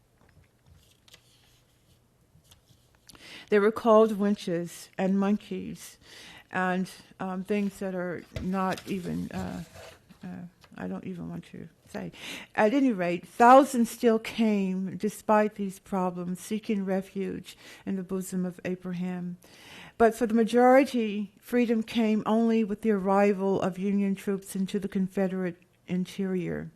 They were called winches and monkeys, and things that are not even, I don't even want to say. At any rate, thousands still came, despite these problems, seeking refuge in the bosom of Abraham. But for the majority, freedom came only with the arrival of Union troops into the Confederate interior.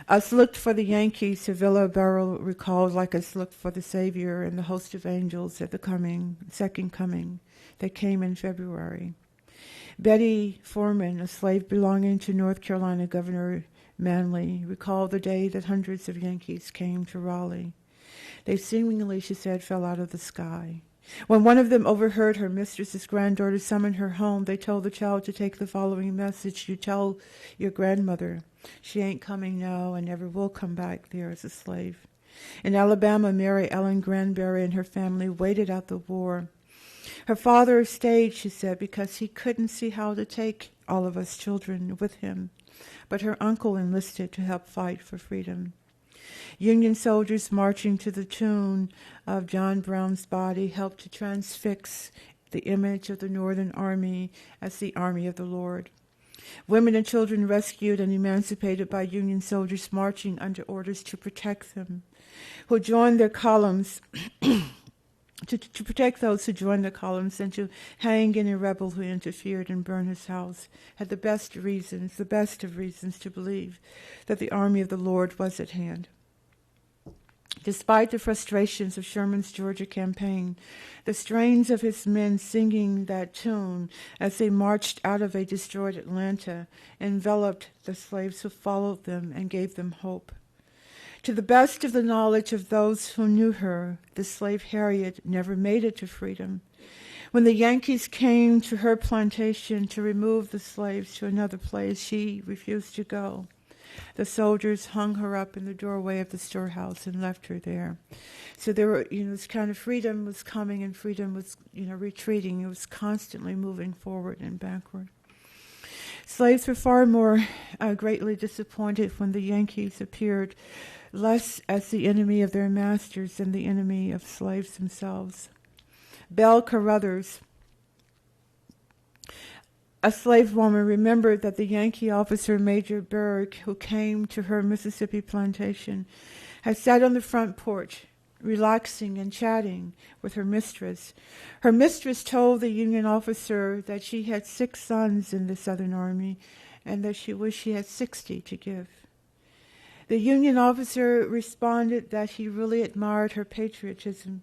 Us looked for the Yankees, Thavolia Barrow recalled, like us looked for the Savior and the host of angels at the second coming that came in February. Betty Foreman, a slave belonging to North Carolina Governor Manley, recalled the day that hundreds of Yankees came to Raleigh. They seemingly, she said, fell out of the sky. When one of them overheard her mistress's granddaughter summon her home, they told the child to take the following message. You tell your grandmother she ain't coming now and never will come back there as a slave. In Alabama, Mary Ellen Granberry and her family waited out the war. Her father stayed, she said, because he couldn't see how to take all of us children with him. But her uncle enlisted to help fight for freedom. Union soldiers marching to the tune of John Brown's Body helped to transfix the image of the Northern Army as the Army of the Lord. Women and children rescued and emancipated by Union soldiers marching under orders to protect them, who joined their columns, to protect those who joined their columns and to hang any rebel who interfered and burn his house, had the best of reasons to believe that the army of the Lord was at hand. Despite the frustrations of Sherman's Georgia campaign, the strains of his men singing that tune as they marched out of a destroyed Atlanta enveloped the slaves who followed them and gave them hope. To the best of the knowledge of those who knew her, the slave Harriet never made it to freedom. When the Yankees came to her plantation to remove the slaves to another place, she refused to go. The soldiers hung her up in the doorway of the storehouse and left her there. So there were, this kind of freedom was coming and freedom was, retreating. It was constantly moving forward and backward. Slaves were far more greatly disappointed when the Yankees appeared less as the enemy of their masters than the enemy of slaves themselves. Belle Carruthers, a slave woman, remembered that the Yankee officer Major Berg, who came to her Mississippi plantation, had sat on the front porch, relaxing and chatting with her mistress. Her mistress told the Union officer that she had 6 sons in the Southern Army and that she wished she had 60 to give. The Union officer responded that he really admired her patriotism,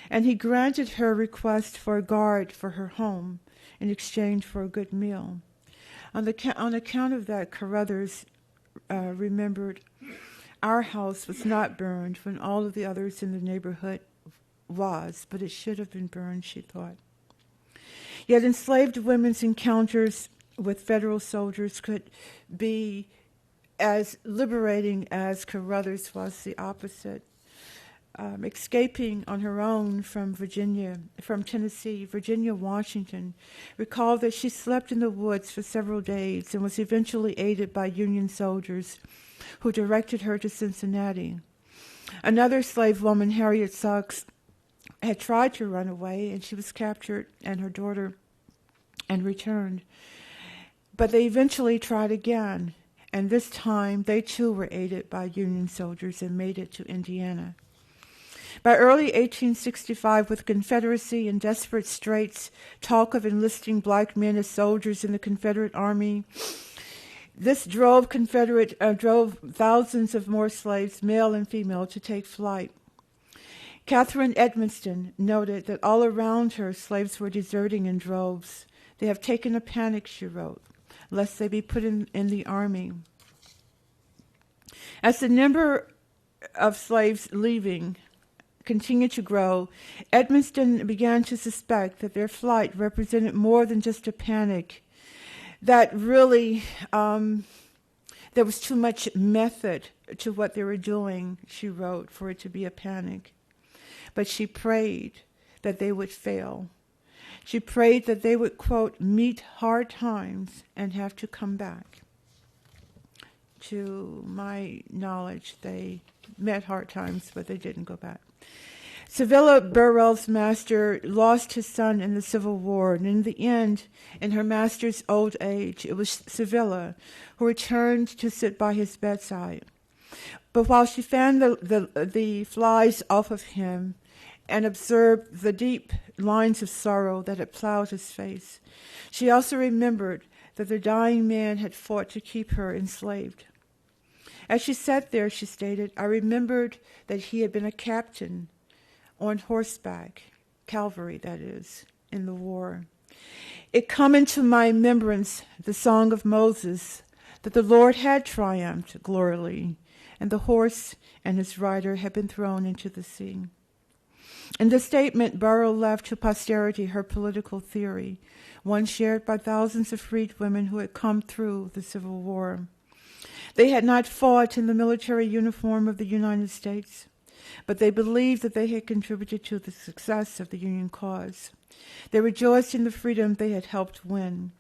and he granted her request for a guard for her home in exchange for a good meal. On account of that, Carruthers remembered, our house was not burned when all of the others in the neighborhood was, but it should have been burned, she thought. Yet enslaved women's encounters with federal soldiers could be as liberating as Carruthers was the opposite. Escaping on her own from Tennessee, Virginia Washington recalled that she slept in the woods for several days and was eventually aided by Union soldiers who directed her to Cincinnati. Another slave woman, Harriet Suggs, had tried to run away, and she was captured and her daughter and returned. But they eventually tried again, and this time they too were aided by Union soldiers and made it to Indiana. By early 1865, with Confederacy in desperate straits, talk of enlisting black men as soldiers in the Confederate Army, this drove thousands of more slaves, male and female, to take flight. Catherine Edmonston noted that all around her, slaves were deserting in droves. They have taken a panic, she wrote, lest they be put in the army. As the number of slaves leaving continued to grow, Edmonston began to suspect that their flight represented more than just a panic, that really there was too much method to what they were doing, she wrote, for it to be a panic. But she prayed that they would fail. She prayed that they would, quote, meet hard times and have to come back. To my knowledge, they met hard times, but they didn't go back. Sevilla Burrell's master lost his son in the Civil War, and in the end, in her master's old age, it was Sevilla who returned to sit by his bedside. But while she fanned the flies off of him and observed the deep lines of sorrow that had plowed his face. She also remembered that the dying man had fought to keep her enslaved. As she sat there, she stated, I remembered that he had been a captain on horseback, cavalry that is, in the war. It come into my remembrance the song of Moses, that the Lord had triumphed gloriously, and the horse and his rider had been thrown into the sea. In this statement, Burrow left to posterity her political theory, one shared by thousands of freed women who had come through the Civil War. They had not fought in the military uniform of the United States, but they believed that they had contributed to the success of the Union cause. They rejoiced in the freedom they had helped win.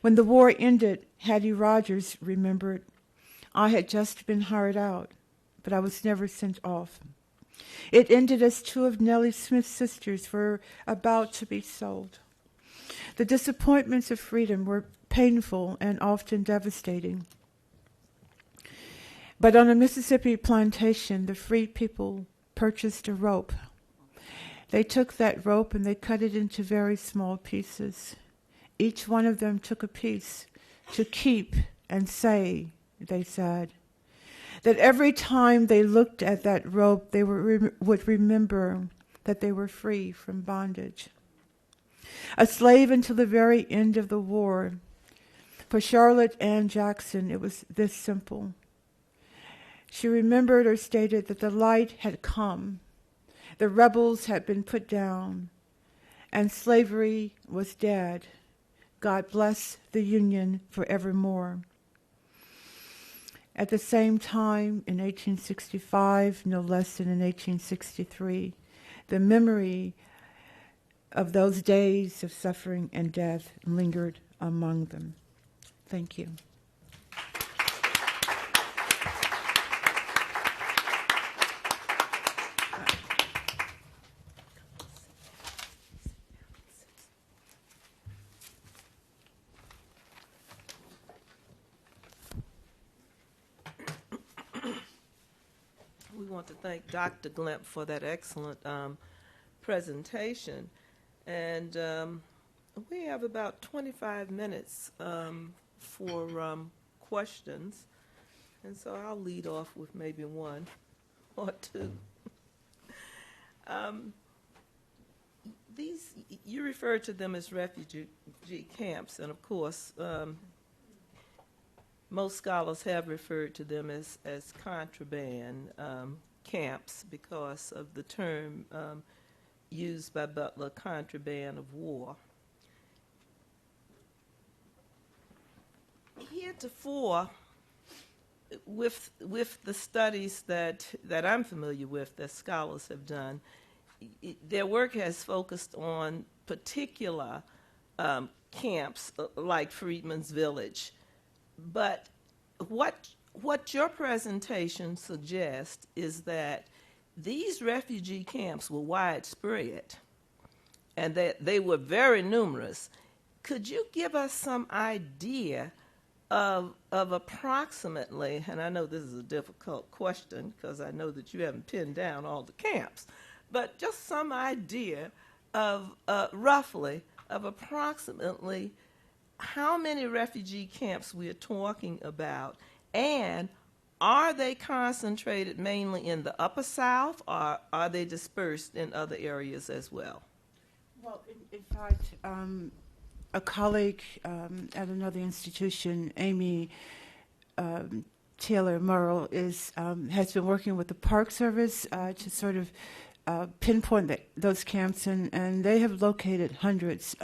When the war ended, Hattie Rogers remembered, I had just been hired out, but I was never sent off. It ended as two of Nellie Smith's sisters were about to be sold. The disappointments of freedom were painful and often devastating. But on a Mississippi plantation, the freed people purchased a rope. They took that rope and they cut it into very small pieces. Each one of them took a piece to keep and say, they said, that every time they looked at that rope, they would remember that they were free from bondage. A slave until the very end of the war. For Charlotte Ann Jackson, it was this simple. She remembered or stated that the light had come, the rebels had been put down, and slavery was dead. God bless the Union forevermore. At the same time, in 1865, no less than in 1863, the memory of those days of suffering and death lingered among them. Thank you. We want to thank Dr. Glimp for that excellent presentation. And we have about 25 minutes for questions. And so I'll lead off with maybe one or two. These, you refer to them as refugee camps, and of course, most scholars have referred to them as contraband camps because of the term used by Butler, contraband of war. Heretofore, with the studies that I'm familiar with, that scholars have done, their work has focused on particular camps like Freedmen's Village. But what your presentation suggests is that these refugee camps were widespread and that they were very numerous. Could you give us some idea of approximately, and I know this is a difficult question because I know that you haven't pinned down all the camps, but just some idea of roughly of approximately how many refugee camps we are talking about, and are they concentrated mainly in the Upper South, or are they dispersed in other areas as well? Well, in fact, a colleague at another institution, Amy Taylor Murrell, has been working with the Park Service to sort of pinpoint those camps, and they have located hundreds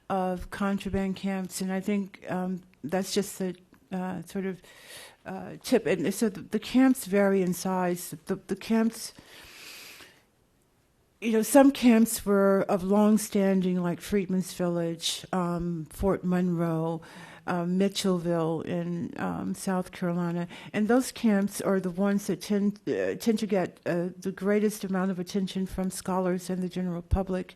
of contraband camps, and I think that's just the sort of tip. And so the camps vary in size. The camps, some camps were of long-standing, like Freedmen's Village, Fort Monroe, Mitchellville in South Carolina, and those camps are the ones that tend to get the greatest amount of attention from scholars and the general public.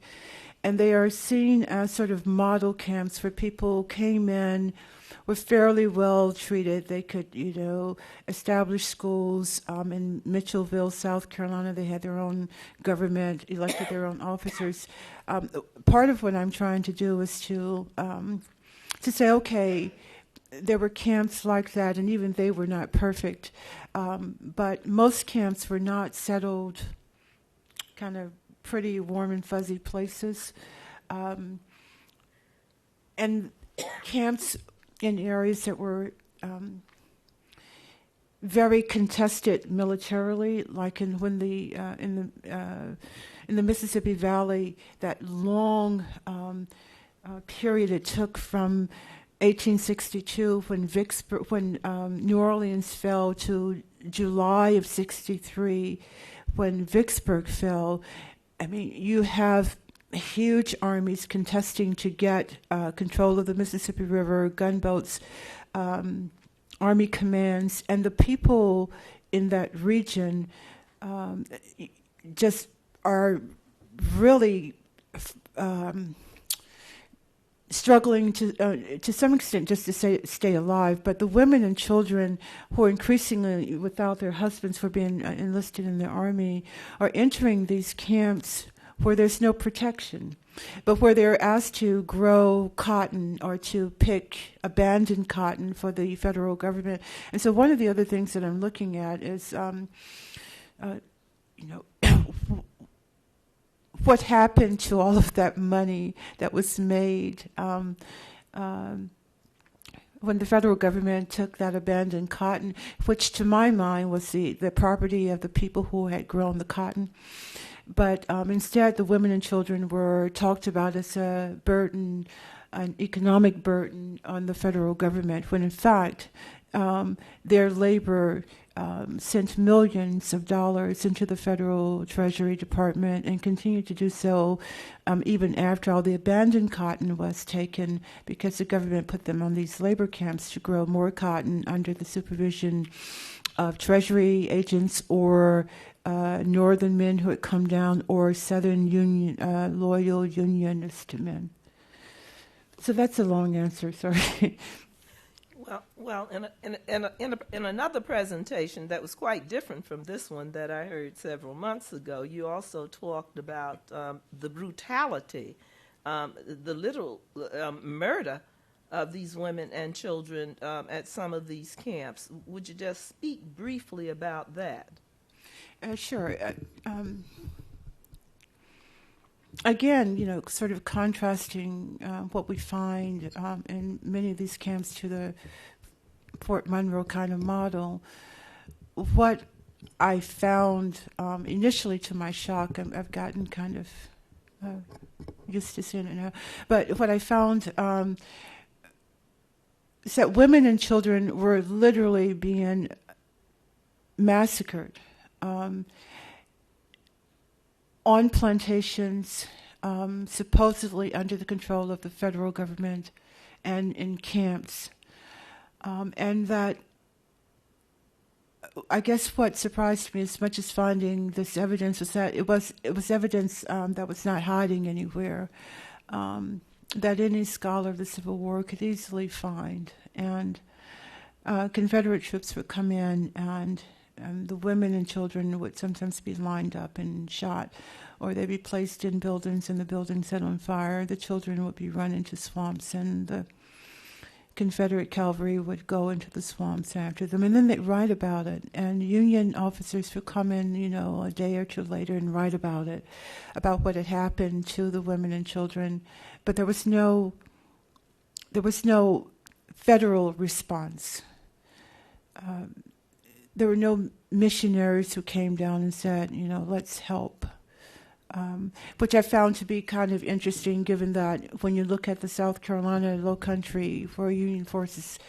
and they are seen as sort of model camps where people came in, were fairly well treated. They could, establish schools. In Mitchellville, South Carolina, they had their own government, elected their own officers. Part of what I'm trying to do is to say, okay, there were camps like that, and even they were not perfect. But most camps were not settled, kind of pretty warm and fuzzy places. And camps in areas that were very contested militarily, like in the Mississippi Valley, that long period it took from 1862 when New Orleans fell to July of '63 when Vicksburg fell. I mean, you have huge armies contesting to get control of the Mississippi River, gunboats, army commands, and the people in that region just are really struggling to some extent just to stay alive. But the women and children who are increasingly without their husbands for being enlisted in the army are entering these camps where there's no protection, but where they're asked to grow cotton or to pick abandoned cotton for the federal government. And so one of the other things that I'm looking at is, what happened to all of that money that was made when the federal government took that abandoned cotton, which to my mind was the property of the people who had grown the cotton. But instead, the women and children were talked about as a burden, an economic burden on the federal government, when in fact, their labor sent millions of dollars into the federal Treasury Department and continued to do so even after all the abandoned cotton was taken, because the government put them on these labor camps to grow more cotton under the supervision of Treasury agents or Northern men who had come down, or Southern Union loyal Unionist men. So that's a long answer. Sorry. Well, in another presentation that was quite different from this one that I heard several months ago, you also talked about the brutality, the literal murder of these women and children at some of these camps. Would you just speak briefly about that? Sure. Again, sort of contrasting what we find in many of these camps to the Fort Monroe kind of model. What I found initially, to my shock, I've gotten kind of used to seeing it now, but what I found is that women and children were literally being massacred on plantations, supposedly under the control of the federal government, and in camps. And that, I guess what surprised me as much as finding this evidence was that it was evidence that was not hiding anywhere, that any scholar of the Civil War could easily find. And Confederate troops would come in, and the women and children would sometimes be lined up and shot, or they'd be placed in buildings and the buildings set on fire. The children would be run into swamps, and the Confederate cavalry would go into the swamps after them. And then they'd write about it, and Union officers would come in, a day or two later and write about it, about what had happened to the women and children. But there was no federal response. There were no missionaries who came down and said, let's help, which I found to be kind of interesting, given that when you look at the South Carolina Low Country, where Union forces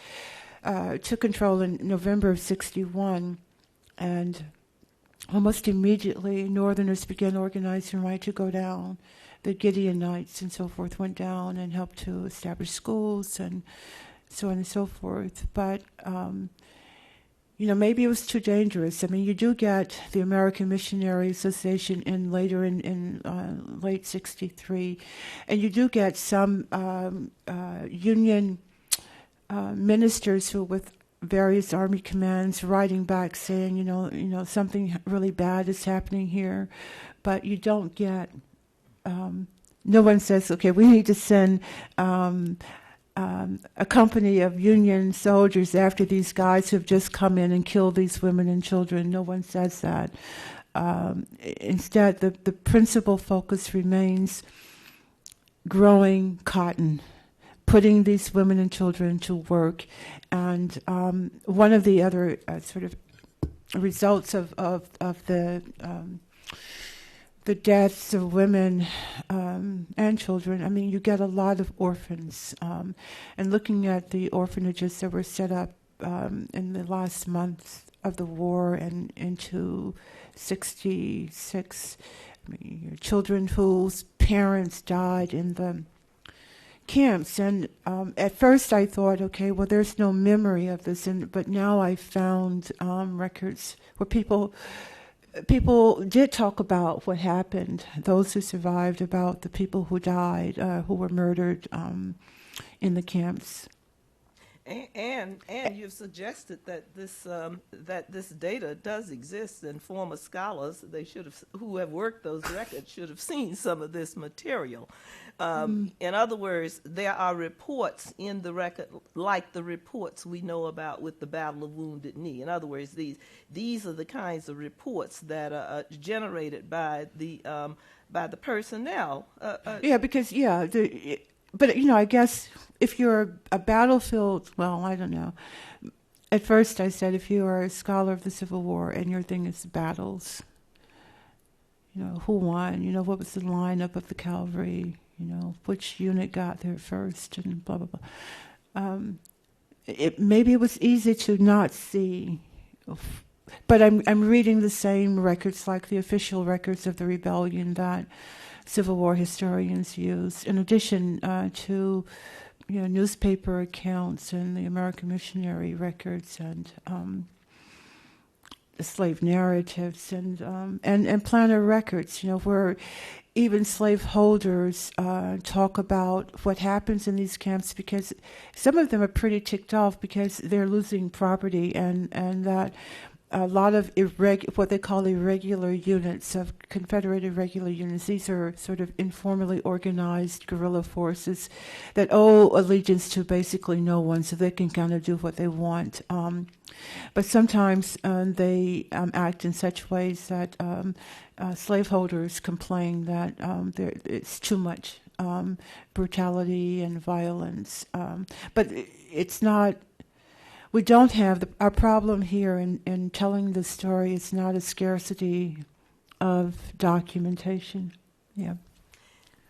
took control in November of '61, and almost immediately Northerners began organizing right to go down. The Gideonites and so forth went down and helped to establish schools and so on and so forth. But maybe it was too dangerous. I mean, you do get the American Missionary Association later in late '63, and you do get some Union ministers who, with various Army commands, writing back saying, something really bad is happening here, but you don't get. No one says, okay, we need to send a company of Union soldiers after these guys who have just come in and killed these women and children. No one says that. Instead, the principal focus remains growing cotton, putting these women and children to work. And one of the other sort of results of the deaths of women and children, I mean, you get a lot of orphans. And looking at the orphanages that were set up in the last month of the war and into '66, I mean, children whose parents died in the camps. And at first I thought, okay, well, there's no memory of this, but now I found records where people did talk about what happened, those who survived, about the people who died, who were murdered in the camps. And you've suggested that this data does exist, and former scholars who have worked those records should have seen some of this material. In other words, there are reports in the record, like the reports we know about with the Battle of Wounded Knee. In other words, these are the kinds of reports that are generated by the personnel. But, I guess if you're a battlefield, well, I don't know. At first I said if you are a scholar of the Civil War and your thing is battles, who won, what was the lineup of the cavalry, which unit got there first, and blah, blah, blah. Maybe it was easy to not see, but I'm reading the same records, like the official records of the rebellion that Civil War historians use, in addition to newspaper accounts and the American missionary records and the slave narratives and planner records, where even slaveholders talk about what happens in these camps, because some of them are pretty ticked off because they're losing property, and that a lot of what they call irregular units, of Confederate irregular units. These are sort of informally organized guerrilla forces that owe allegiance to basically no one, so they can kind of do what they want. But sometimes they act in such ways that slaveholders complain that it's too much brutality and violence. But it's not. We don't have our problem here in telling the story. It's not a scarcity of documentation. Yeah.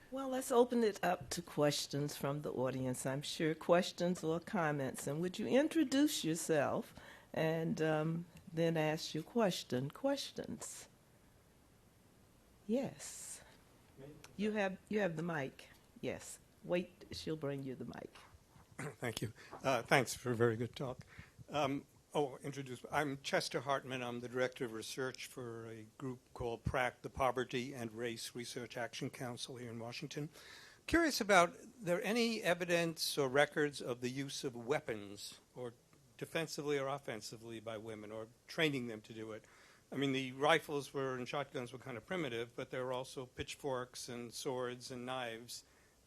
Well, let's open it up to questions from the audience. I'm sure questions or comments. And would you introduce yourself and then ask your question? Questions? Yes. You have the mic. Yes. Wait, she'll bring you the mic. Thank you. Thanks for a very good talk. I'm Chester Hartman. I'm the Director of Research for a group called PRAC, the Poverty and Race Research Action Council here in Washington. Curious about, there any evidence or records of the use of weapons, or defensively or offensively, by women, or training them to do it? I mean, the rifles and shotguns were kind of primitive, but there were also pitchforks and swords and knives. Is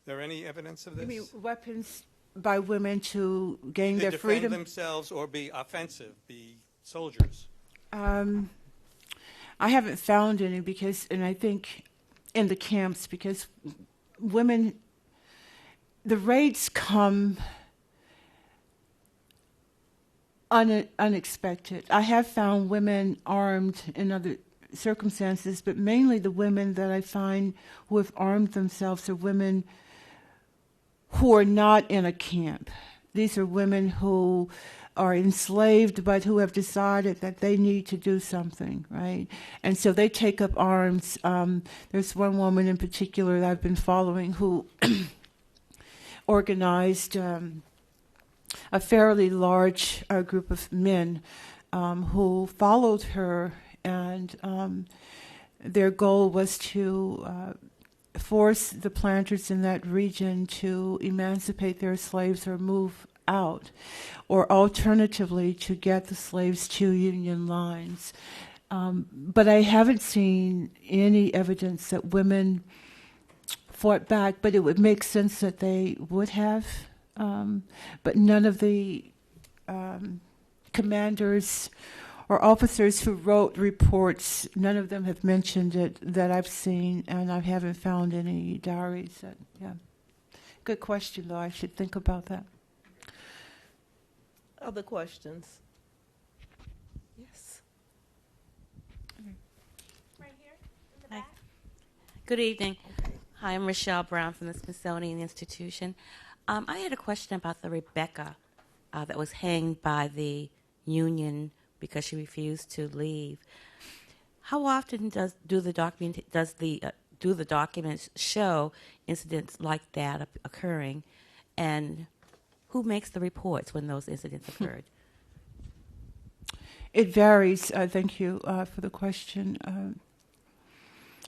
there any evidence of this? You mean weapons by women to gain their freedom? Defend themselves or be offensive, be soldiers? I haven't found any and I think in the camps, because women, the raids come unexpected. I have found women armed in other circumstances, but mainly the women that I find who have armed themselves are women who are not in a camp. These are women who are enslaved, but who have decided that they need to do something, right? And so they take up arms. There's one woman in particular that I've been following who organized a fairly large group of men who followed her, and their goal was to force the planters in that region to emancipate their slaves or move out, or alternatively to get the slaves to Union lines. But I haven't seen any evidence that women fought back, but it would make sense that they would have. But none of the commanders or officers who wrote reports, none of them have mentioned it that I've seen, and I haven't found any diaries. Good question, though. I should think about that. Other questions? Yes. Right here in the back. Good evening. Hi, I'm Rochelle Brown from the Smithsonian Institution. I had a question about the Rebecca that was hanged by the Union because she refused to leave. How often do the documents show incidents like that occurring, and who makes the reports when those incidents occurred? It varies. Thank you for the question.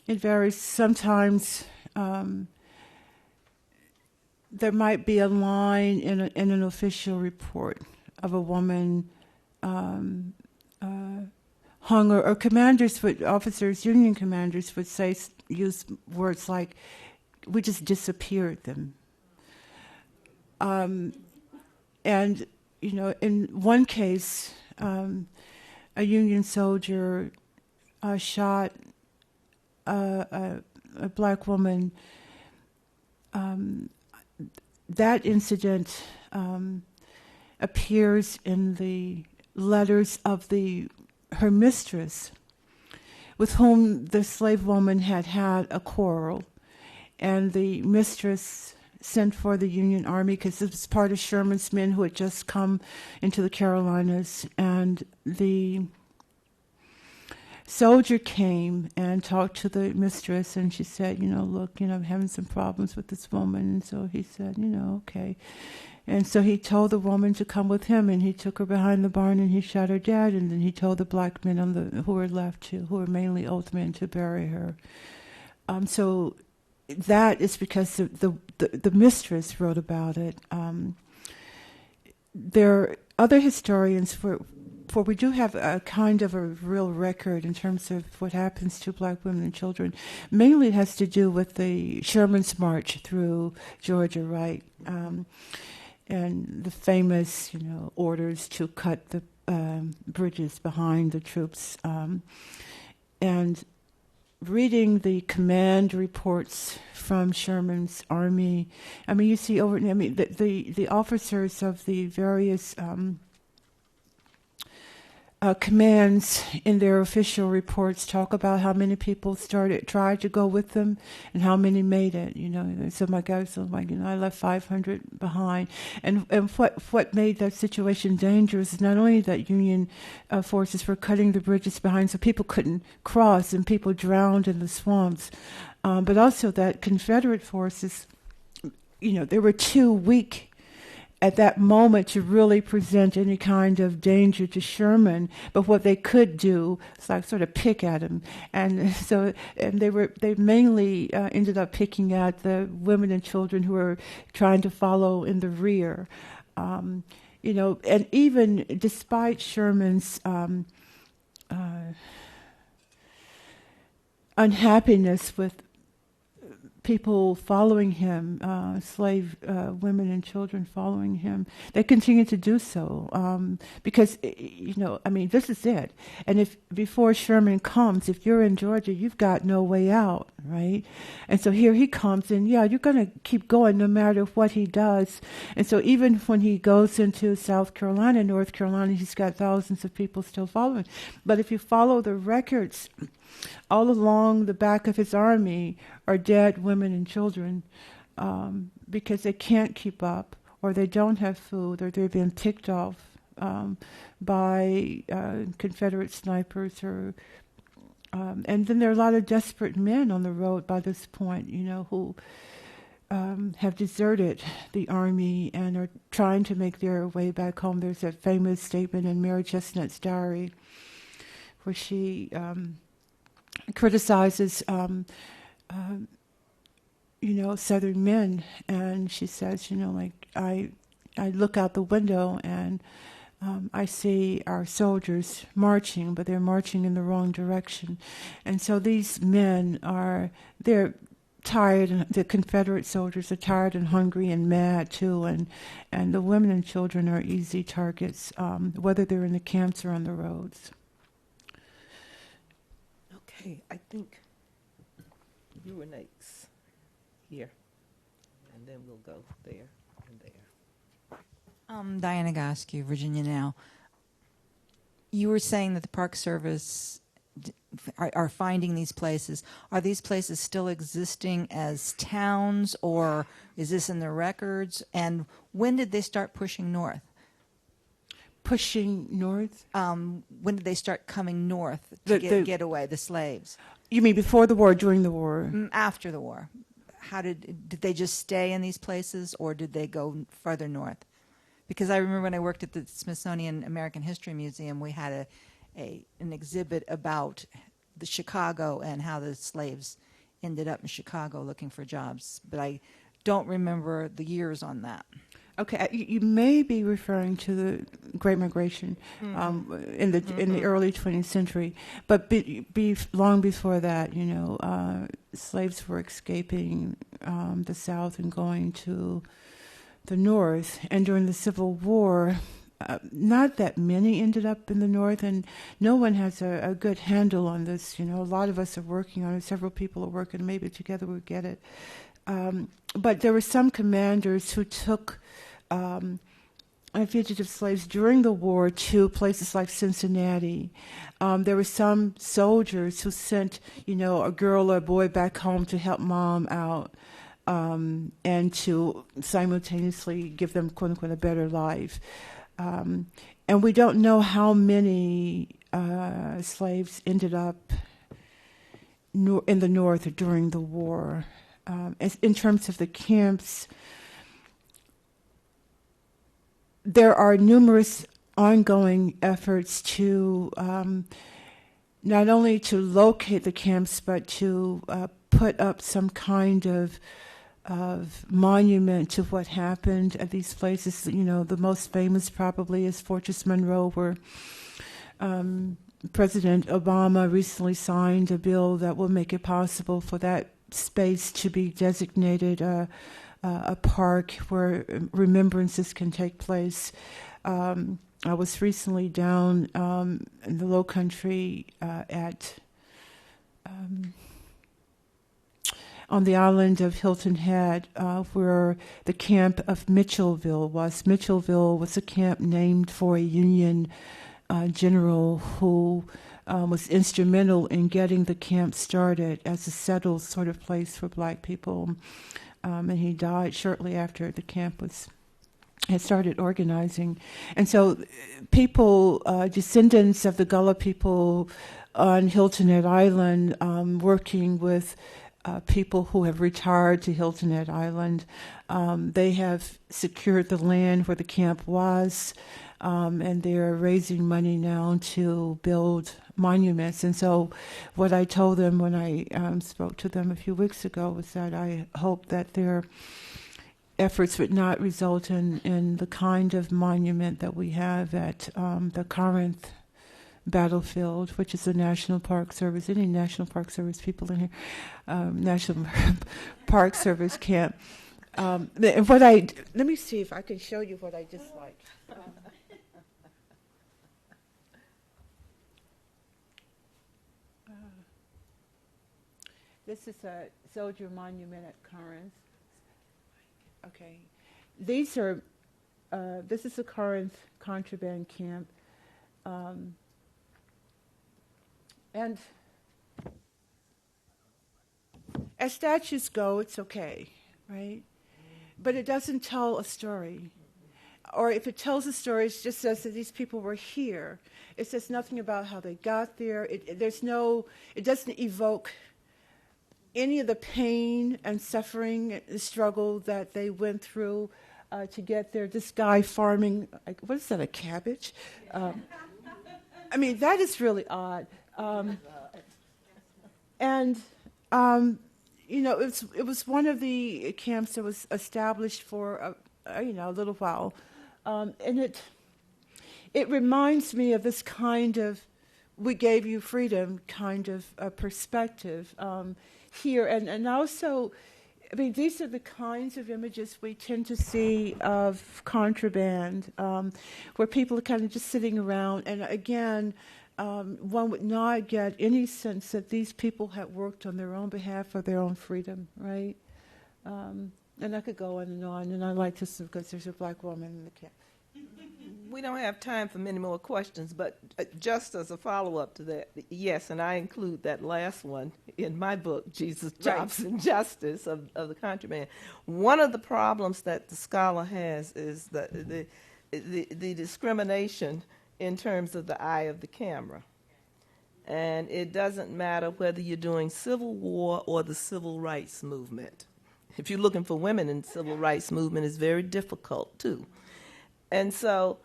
It varies. Sometimes there might be a line in an official report of a woman hung, or commanders would, officers, Union commanders would use words like, "We just disappeared them." And, in one case, a Union soldier shot a black woman. That incident appears in the letters of her mistress, with whom the slave woman had a quarrel, and the mistress sent for the Union Army because it was part of Sherman's men who had just come into the Carolinas, and the soldier came and talked to the mistress, and she said, look, I'm having some problems with this woman. And so he said, okay. And so he told the woman to come with him, and he took her behind the barn, and he shot her dead. And then he told the black men who were left, who were mainly old men, to bury her. So that is because the mistress wrote about it. There are other historians for we do have a kind of a real record in terms of what happens to black women and children. Mainly it has to do with the Sherman's March through Georgia, right? And the famous, orders to cut the bridges behind the troops. And reading the command reports from Sherman's army, you see the officers of the various commands in their official reports talk about how many people tried to go with them and how many made it. Some guys I left 500 behind. And what made that situation dangerous is not only that Union forces were cutting the bridges behind so people couldn't cross and people drowned in the swamps, but also that Confederate forces, they were too weak at that moment to really present any kind of danger to Sherman, but what they could do is sort of pick at him, and they mainly ended up picking at the women and children who were trying to follow in the rear, and even despite Sherman's unhappiness with people following him, slave women and children following him, they continue to do so because, this is it. And if before Sherman comes, if you're in Georgia, you've got no way out, right? And so here he comes, and you're going to keep going no matter what he does. And so even when he goes into South Carolina, North Carolina, he's got thousands of people still following. But if you follow the records, all along the back of his army are dead women and children because they can't keep up, or they don't have food, or they're being picked off by Confederate snipers. And then there are a lot of desperate men on the road by this point, who have deserted the army and are trying to make their way back home. There's a famous statement in Mary Chestnut's diary where she criticizes, Southern men, and she says, I look out the window and I see our soldiers marching, but they're marching in the wrong direction. And so these men they're tired, and the Confederate soldiers are tired and hungry and mad too, and the women and children are easy targets, whether they're in the camps or on the roads. Okay, I think you were next. Here. And then we'll go there and there. Diana Goskew, Virginia Now. You were saying that the Park Service are finding these places. Are these places still existing as towns, or is this in the records? And when did they start pushing north? Pushing north? When did they start coming north to get away, the slaves? You mean before the war, during the war? After the war. How did they just stay in these places, or did they go further north? Because I remember when I worked at the Smithsonian American History Museum, we had an exhibit about the Chicago and how the slaves ended up in Chicago looking for jobs. But I don't remember the years on that. Okay, you may be referring to the Great Migration in the early 20th century, but long before that, slaves were escaping the South and going to the North. And during the Civil War, not that many ended up in the North, and no one has a good handle on this. A lot of us are working on it. Several people are working. Maybe together we'll get it. But there were some commanders who took fugitive slaves during the war to places like Cincinnati. There were some soldiers who sent, a girl or a boy back home to help mom out and to simultaneously give them, quote unquote, a better life. And we don't know how many slaves ended up in the North during the war. In terms of the camps, there are numerous ongoing efforts to not only to locate the camps, but to put up some kind of monument to what happened at these places. The most famous probably is Fortress Monroe, where President Obama recently signed a bill that will make it possible for that space to be designated a park where remembrances can take place. I was recently down in the Low Country on the island of Hilton Head, where the camp of Mitchellville was. Mitchellville was a camp named for a Union general who was instrumental in getting the camp started as a settled sort of place for black people. And he died shortly after the camp had started organizing. And so people, descendants of the Gullah people on Hilton Head Island, working with people who have retired to Hilton Head Island, they have secured the land where the camp was, and they're raising money now to build monuments. And so what I told them when I spoke to them a few weeks ago was that I hope that their efforts would not result in the kind of monument that we have at the Corinth battlefield, which is the National Park Service. Any National Park Service people in here? National Park Service camp. Let me see if I can show you what I just like. This is a soldier monument at Corinth. Okay, these are. This is the Corinth contraband camp, and as statues go, it's okay, right? But it doesn't tell a story. Or if it tells a story, it just says that these people were here. It says nothing about how they got there. It doesn't evoke any of the pain and suffering, struggle that they went through to get there. This guy farming, like, what is that, a cabbage? I mean, that is really odd. And it was one of the camps that was established for a little while, and it reminds me of this kind of "we gave you freedom" kind of perspective here, and also, I mean, these are the kinds of images we tend to see of contraband, where people are kind of just sitting around, and again. One would not get any sense that these people had worked on their own behalf for their own freedom, right? And I could go on, and I like this because there's a black woman in the camp. We don't have time for many more questions, but just as a follow-up to that, yes, and I include that last one in my book, Jesus, Jobs, and Justice of the Contraband. One of the problems that the scholar has is the discrimination in terms of the eye of the camera. And it doesn't matter whether you're doing Civil War or the Civil Rights Movement. If you're looking for women in the Civil Rights Movement, it's very difficult, too. And so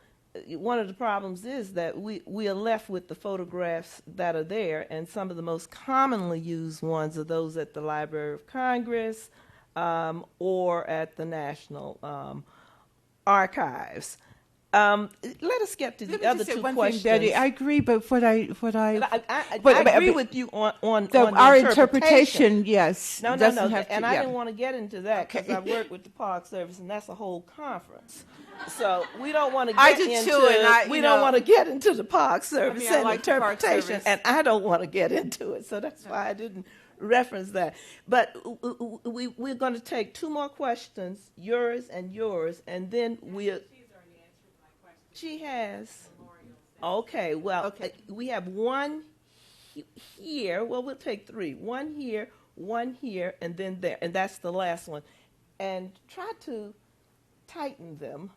one of the problems is that we are left with the photographs that are there, and some of the most commonly used ones are those at the Library of Congress or at the National Archives. Let us get to the other two questions. Thing, Betty. I agree, but I agree with you on our interpretation. Yes, no, and I didn't want to get into that because I work with the Park Service, and that's a whole conference. So we don't want to get don't want to get into the Park Service and interpretation, and I don't want to get into it. So that's why I didn't reference that. But we're going to take two more questions, yours, and then we'll. She has. Okay, well, we have one here. Well, we'll take three. One here, and then there. And that's the last one. And try to tighten them.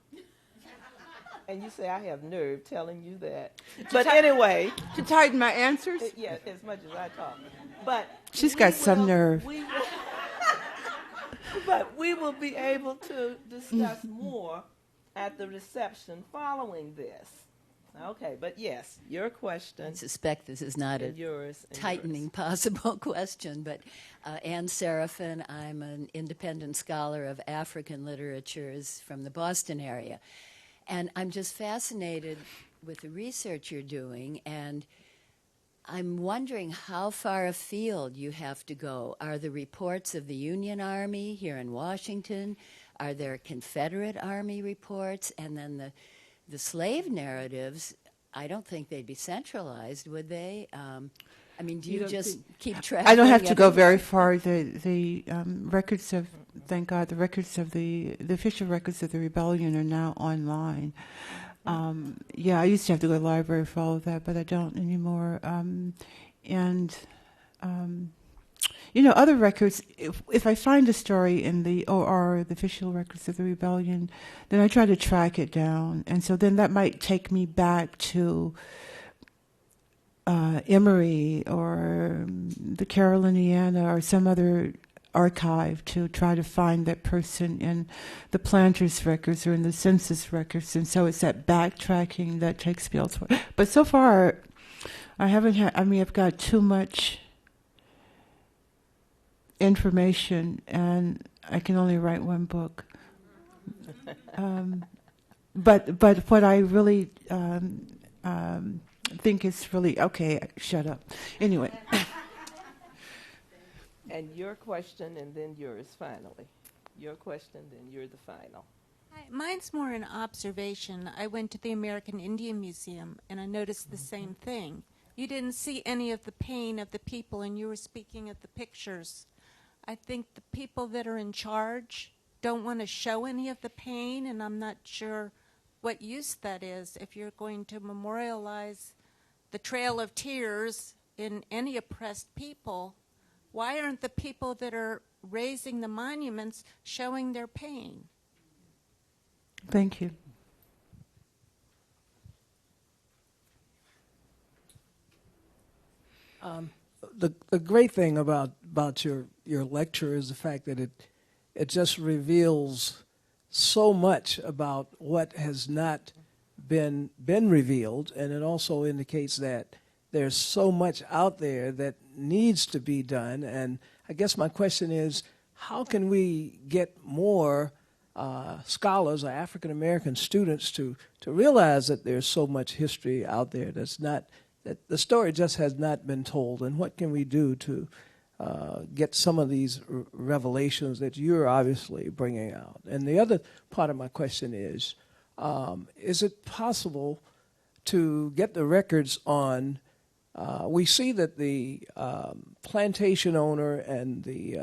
And you say, I have nerve telling you that. But anyway. To tighten my answers? Yeah, as much as I talk. But she's got some nerve. But we will be able to discuss more at the reception following this. Okay, but yes, your question. I suspect this is not a tightening possible question, but Anne Seraphin, I'm an independent scholar of African literatures from the Boston area. And I'm just fascinated with the research you're doing, and I'm wondering how far afield you have to go. Are the reports of the Union Army here in Washington? Are there Confederate Army reports? And then the slave narratives, I don't think they'd be centralized, would they? I mean, do you just keep track? I don't have to go very far. The records of, thank God, the records of the official records of the rebellion are now online. Yeah, I used to have to go to the library for all of that, but I don't anymore. Other records, if I find a story in the OR, the official records of the rebellion, then I try to track it down. And so then that might take me back to Emory or the Caroliniana or some other archive to try to find that person in the planters' records or in the census records. And so it's that backtracking that takes me elsewhere. But so far, I haven't had, I've got too much information, and I can only write one book. But what I really think is really okay. Shut up. Anyway. And your question, and then yours finally. Your question, then you're the final. Hi, mine's more an observation. I went to the American Indian Museum, and I noticed the same thing. You didn't see any of the pain of the people, and you were speaking of the pictures. I think the people that are in charge don't want to show any of the pain, and I'm not sure what use that is. If you're going to memorialize the Trail of Tears in any oppressed people, why aren't the people that are raising the monuments showing their pain? Thank you. The great thing about about your lecture is the fact that it just reveals so much about what has not been revealed, and it also indicates that there's so much out there that needs to be done. And I guess my question is, how can we get more scholars or African American students to realize that there's so much history out there that the story just has not been told, and what can we do to get some of these revelations that you're obviously bringing out? And the other part of my question is it possible to get the records on, we see that the plantation owner and the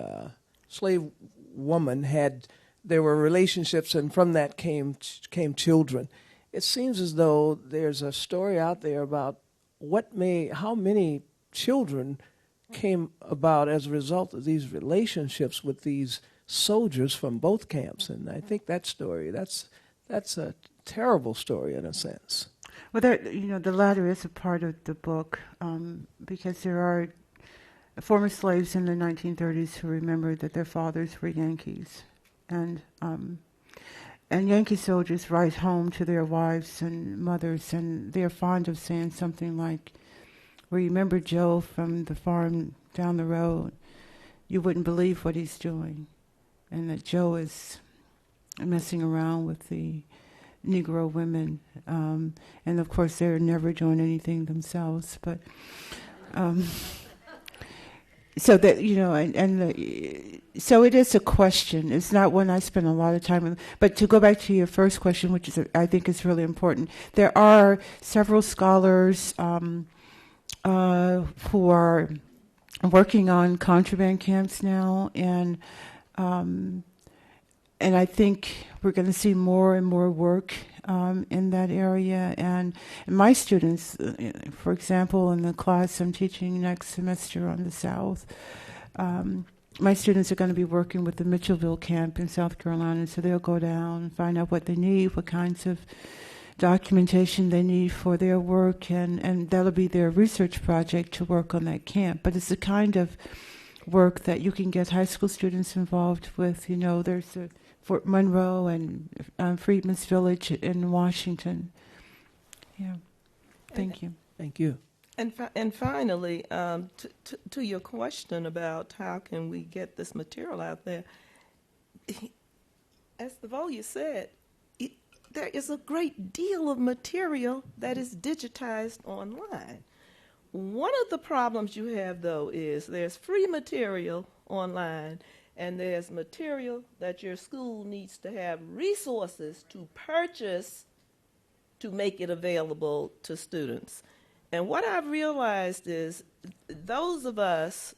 slave woman there were relationships, and from that came children. It seems as though there's a story out there about how many children came about as a result of these relationships with these soldiers from both camps. And I think that story, that's a terrible story in a sense. Well, the latter is a part of the book, because there are former slaves in the 1930s who remembered that their fathers were Yankees. And Yankee soldiers write home to their wives and mothers, and they're fond of saying something like, remember Joe from the farm down the road? You wouldn't believe what he's doing. And that Joe is messing around with the Negro women. And of course, they're never doing anything themselves. But so that, so it is a question. It's not one I spend a lot of time with. But to go back to your first question, which I think is really important, there are several scholars who are working on contraband camps now, and I think we're going to see more and more work in that area. And my students, for example, in the class I'm teaching next semester on the South, my students are going to be working with the Mitchellville camp in South Carolina, so they'll go down and find out what they need, what kinds of documentation they need for their work, and that'll be their research project to work on that camp. But it's the kind of work that you can get high school students involved with. There's Fort Monroe and Freedman's Village in Washington. Yeah. Thank you. Thank you. And finally, to your question about how can we get this material out there, as Thavolia said, there is a great deal of material that is digitized online. One of the problems you have, though, is there's free material online, and there's material that your school needs to have resources to purchase to make it available to students. And what I've realized is those of us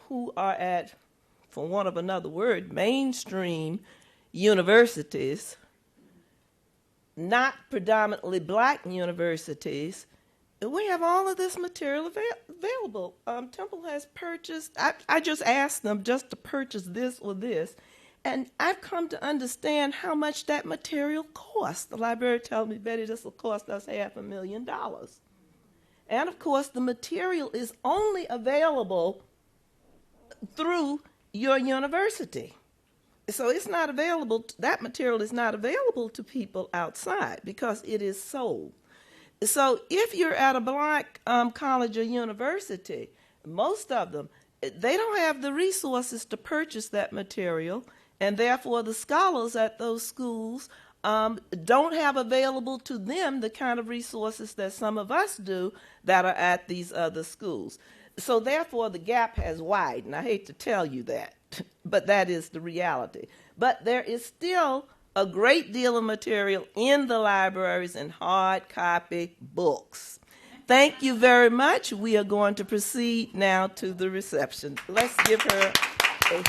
who are at, for want of another word, mainstream universities, not predominantly black universities, we have all of this material available. Temple has purchased, I just asked them just to purchase this or this, and I've come to understand how much that material costs. The library told me, Betty, this will cost us $500,000. And of course, the material is only available through your university. So it's not available, that material is not available to people outside because it is sold. So if you're at a black college or university, most of them, they don't have the resources to purchase that material, and therefore the scholars at those schools don't have available to them the kind of resources that some of us do that are at these other schools. So therefore the gap has widened. I hate to tell you that, but that is the reality. But there is still a great deal of material in the libraries and hard copy books. Thank you very much. We are going to proceed now to the reception. Let's give her a